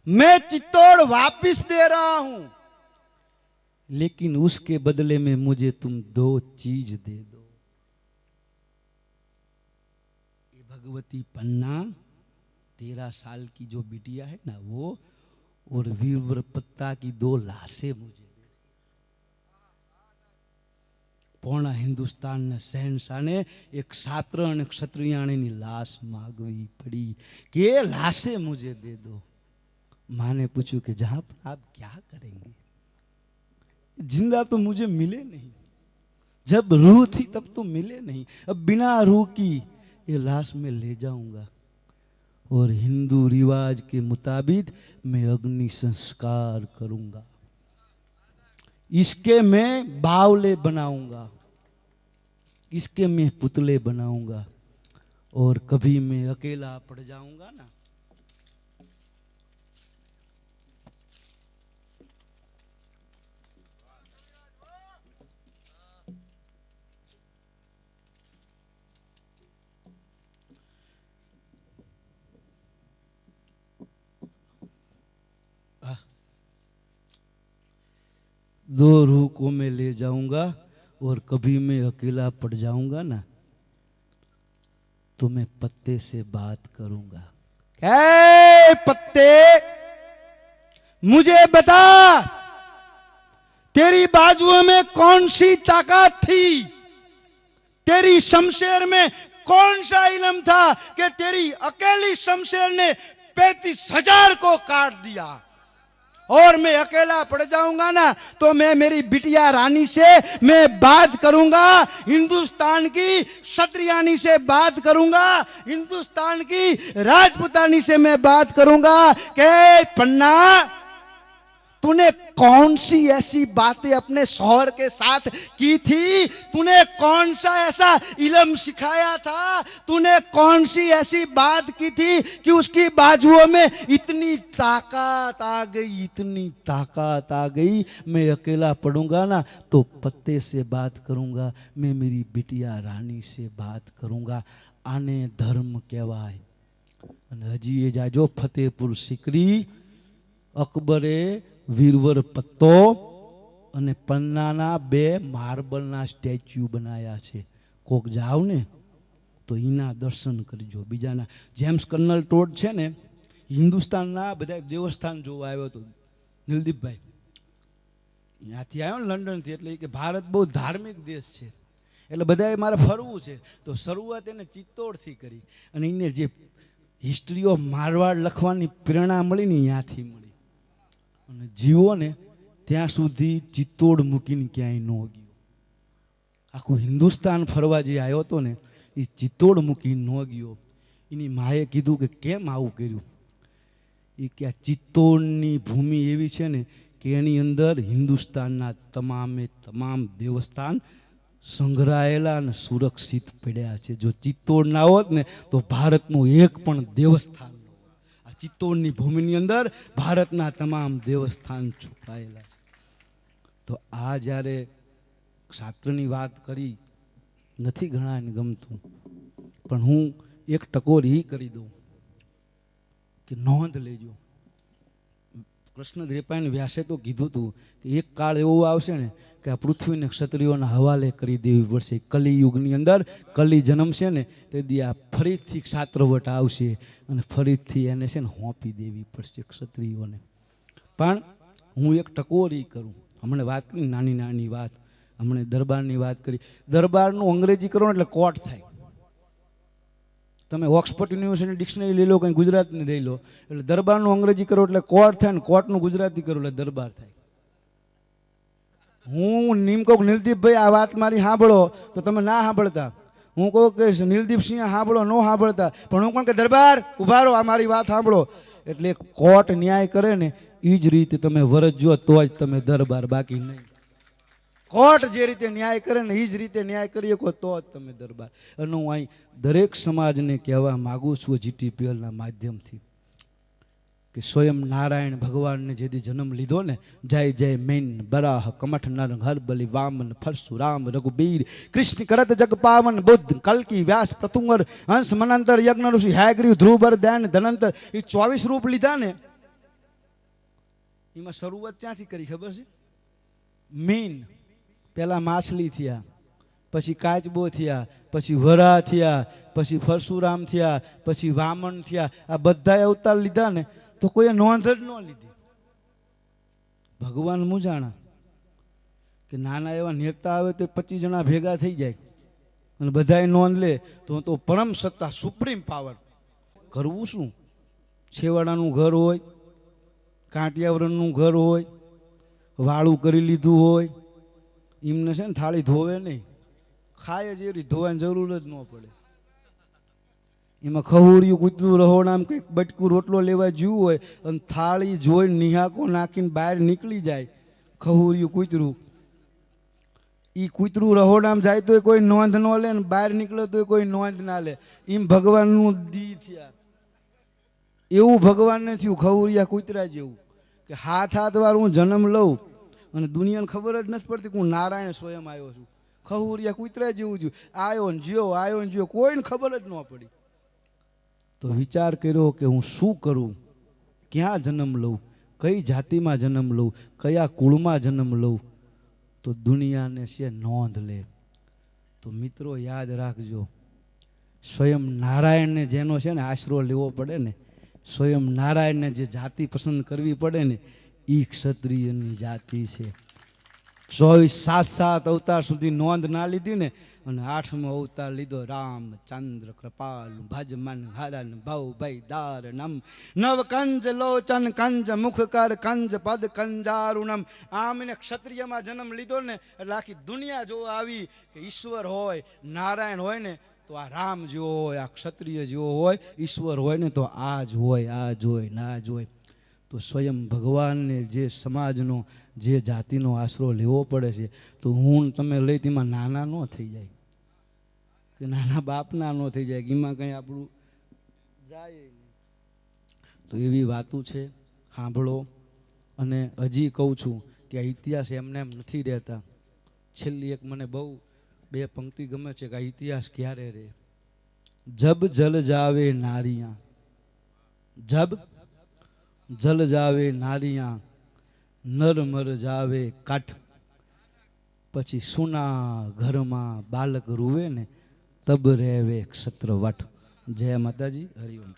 S1: मैं चित्तौड़ वापिस दे रहा हूं, लेकिन उसके बदले में मुझे तुम 2 चीज दे दो. ये भगवती पन्ना 13 साल की जो बिटिया है ना वो, और वीरवर पत्ता की 2 लाशें मुझे दे. पूर्ण हिंदुस्तान ने शहनशाह ने एक छात्र और क्षत्रियाणी लाश मांगवी पड़ी कि ये लाशें मुझे दे दो. माँ ने पूछू कि जहां पर आप क्या करेंगे, जिंदा तो मुझे मिले नहीं, जब रूह थी तब तो मिले नहीं, अब बिना रूह की ये लाश में ले जाऊंगा और हिंदू रिवाज के मुताबिक मैं अग्नि संस्कार करूंगा. इसके मैं बावले बनाऊंगा, इसके मैं पुतले बनाऊंगा, और कभी मैं अकेला पड़ जाऊंगा ना दो रूह को मैं ले जाऊंगा, और कभी मैं अकेला पड़ जाऊंगा ना तो मैं पत्ते से बात करूंगा। ए पत्ते, मुझे बता, तेरी बाजुओं में कौन सी ताकत थी? तेरी शमशेर में कौन सा इल्म था कि तेरी अकेली शमशेर ने 35,000 को काट दिया? और मैं अकेला पड़ जाऊंगा ना तो मैं मेरी बिटिया रानी से मैं बात करूंगा, हिंदुस्तान की क्षत्रियानी से बात करूंगा, हिंदुस्तान की राजपुतानी से मैं बात करूंगा कि पन्ना, तूने कौन सी ऐसी बातें अपने शौहर के साथ की थी? तूने कौन सा ऐसा इल्म सिखाया था? तूने कौन सी ऐसी बात की थी कि उसकी बाजुओं में इतनी ताकत आ गई, इतनी ताकत आ गई? मैं अकेला पड़ूंगा ना तो पत्ते से बात करूंगा, मैं मेरी बिटिया रानी से बात करूंगा। आने धर्म कहवाय। અને હજી એ જાજો ફતેહપુર સિકરી અકબરે વીરવર પત્તો અને પન્નાના 2 માર્બલના સ્ટેચ્યુ બનાયા છે. કોક જાવ ને તો એના દર્શન કરજો. બીજાના જેમ્સ કર્નલ ટોડ છે ને, હિન્દુસ્તાનના બધા દેવસ્થાન જોવા આવ્યો હતો નિલદીપભાઈ, ત્યાંથી આવ્યો ને લંડનથી, એટલે કે ભારત બહુ ધાર્મિક દેશ છે, એટલે બધાએ મારે ફરવું છે. તો શરૂઆત એને ચિત્તોડથી કરી અને એને જે હિસ્ટ્રી ઓફ મારવાડ લખવાની પ્રેરણા મળી ને ત્યાંથી મળી. અને જીવો ને ત્યાં સુધી ચિત્તોડ મૂકીને ક્યાંય ન ગયો. આખું હિન્દુસ્તાન ફરવા જે આવ્યો હતો ને એ ચિત્તોડ મૂકીને ન ગયો. એની માએ કીધું કે કેમ આવું કર્યું? એ કે આ ચિત્તોડની ભૂમિ એવી છે ને કે એની અંદર હિન્દુસ્તાનના તમામે તમામ દેવસ્થાન સંગ્રહાયેલા અને સુરક્ષિત પડ્યા છે. જો ચિત્તોડ ના હોત ને તો ભારતનું એક પણ દેવસ્થાન, આ ચિત્તોડની ભૂમિની અંદર ભારતના તમામ દેવસ્થાન છુપાયેલા છે. તો આ જ્યારે શાસ્ત્રની વાત કરી, નથી ઘણાને ગમતું, પણ હું એક ટકોર એ કરી દઉં કે નોંધ લેજો. કૃષ્ણ દ્રેપાયન વ્યાસે તો કીધું હતું કે એક કાળ એવો આવશે ને કે આ પૃથ્વીને ક્ષત્રિયોના હવાલે કરી દેવી પડશે. કલિયુગની અંદર કલી જન્મશે ને તે દી આ ફરીથી ક્ષાત્રવટ આવશે અને ફરીથી એને છે ને હોંપી દેવી પડશે ક્ષત્રિયોને. પણ હું એક ટકોરી કરું. હમણાં વાત કરી નાની નાની વાત, હમણાં દરબારની વાત કરી. દરબારનું અંગ્રેજી કરો એટલે કોર્ટ થાય. તમે ઓક્સફર્ડ યુનિવર્સિટી ડિક્શનરી લઈ લો, કંઈ ગુજરાતની લઈ લો, એટલે દરબારનું અંગ્રેજી કરો એટલે કોર્ટ થાય, ને કોર્ટનું ગુજરાતી કરો એટલે દરબાર થાય. હું નિમ કહું નિલદીપભાઈ આ વાત મારી સાંભળો તો તમે ના સાંભળતા, હું કહું કે નિલદીપસિંહ સાંભળો ન સાંભળતા, પણ હું કહું કે દરબાર ઉભા રહો, આ મારી વાત સાંભળો. એટલે કોર્ટ ન્યાય કરે ને એ જ રીતે તમે વરસજો તો જ તમે દરબાર, બાકી નહીં. કોર્ટ જે રીતે ન્યાય કરે ને એ જ રીતે ન્યાય કરી શકો તો જ તમે દરબાર. અને હું અહીં દરેક સમાજને કહેવા માગું છું જીટીપીએલના માધ્યમથી કે સ્વયં નારાયણ ભગવાનને જેથી જન્મ લીધો ને, જય જય મેન બરાહ કમઠ નર હર બલિ વામન પરશુરામ રઘુબીર કૃષ્ણ કરત જગ પાવન બુદ્ધ કલ્કી વ્યાસ પ્રતુંગર હંસ મનંતર યજ્ઞ ઋષિ હયગ્રીવ ધ્રુવર દૈન ધનંતર, એ 24 રૂપ લીધા ને એમાં શરૂઆત ક્યાંથી કરી ખબર છે? મીન, પહેલા માછલી થયા, પછી કાચબો થયા, પછી વરા થયા, પછી પરશુરામ થયા, પછી વામન થયા. આ બધા અવતાર લીધા ને તો કોઈએ નોંધ જ ન લીધી. ભગવાન મુજાણા કે નાના એવા નેતા આવે તો 25 જણા ભેગા થઈ જાય અને બધાએ નોંધ લે તો પરમ સત્તા, સુપ્રીમ પાવર. કરવું શું? છેવાડાનું ઘર હોય, કાંટિયાવરણનું ઘર હોય, વાળું કરી લીધું હોય, એમને છે ને થાળી ધોવે નહીં, ખાય જ એવી ધોવાની જરૂર જ ન પડે. એમાં ખવડિયું કૂતરું રહોડામ કંઈક બટકું રોટલો લેવા જ્યું હોય અને થાળી જોઈ નિહાકો નાખીને બહાર નીકળી જાય, ખવડિયું કૂતરું ઈ કૂતરું રહોડામાં જાય તોય કોઈ નોંધ ન લે ને બહાર નીકળે તોય કોઈ નોંધ ના લે. એમ ભગવાનનું દી થયા. એવું ભગવાનને થયું ખવરિયા કૂતરા જેવું કે હાથ વાર હું જન્મ લઉં અને દુનિયાને ખબર જ નથી પડતી કે હું નારાયણ સ્વયં આવ્યો છું. ખવરિયા કૂતરા જેવું થયું. આવ્યો ને જ્યો કોઈને ખબર જ ન પડી. તો વિચાર કર્યો કે હું શું કરું, ક્યાં જન્મ લઉં, કઈ જાતિમાં જન્મ લઉં, કયા કુળમાં જન્મ લઉં તો દુનિયાને છે નોંધ લે. તો મિત્રો યાદ રાખજો, સ્વયં નારાયણને જેનો છે ને આશરો લેવો પડે ને, સ્વયં નારાયણને જે જાતિ પસંદ કરવી પડે ને એ ક્ષત્રિયની જાતિ છે. 7 અવતાર સુધી નોંધ ના લીધી ને અને 8મો અવતાર લીધો રામચંદ્ર કૃપાલુ ભજમન હરન ભવ ભય દારનમ નવ કંજ લોચન કંજ મુખકર કંજ પદ કંજારુણમ. આમ એને ક્ષત્રિયમાં જન્મ લીધો ને એટલે આખી દુનિયા જોવા આવી કે ઈશ્વર હોય, નારાયણ હોય ને તો આ રામ જેવો હોય, આ ક્ષત્રિય જેવો હોય, ઈશ્વર હોય ને તો આ જ હોય, આ જ હોય, ના જ હોય. તો સ્વયં ભગવાનને જે સમાજનો જે જાતિનો આશરો લેવો પડે છે તો હું તમે લઈ તેમાં નાના ન થઈ જાય કે નાના બાપના ન થઈ જાય કે એમાં કંઈ આપણું જાય. તો એવી વાતો છે, સાંભળો. અને હજી કહું છું કે આ ઇતિહાસ એમને એમ નથી રહેતા. છેલ્લી એક મને બહુ 2 પંક્તિ ગમે છે કે આ ઇતિહાસ ક્યારે રહે. જબ જલ જાવે નારિયા, જબ જલ જાવે નારિયા, નર મર જાવે કાઠ. પછી સુના ઘરમાં બાલક રૂવે ને તબ રહેવે ક્ષત્ર વટ. જય માતાજી, હરિઓમ.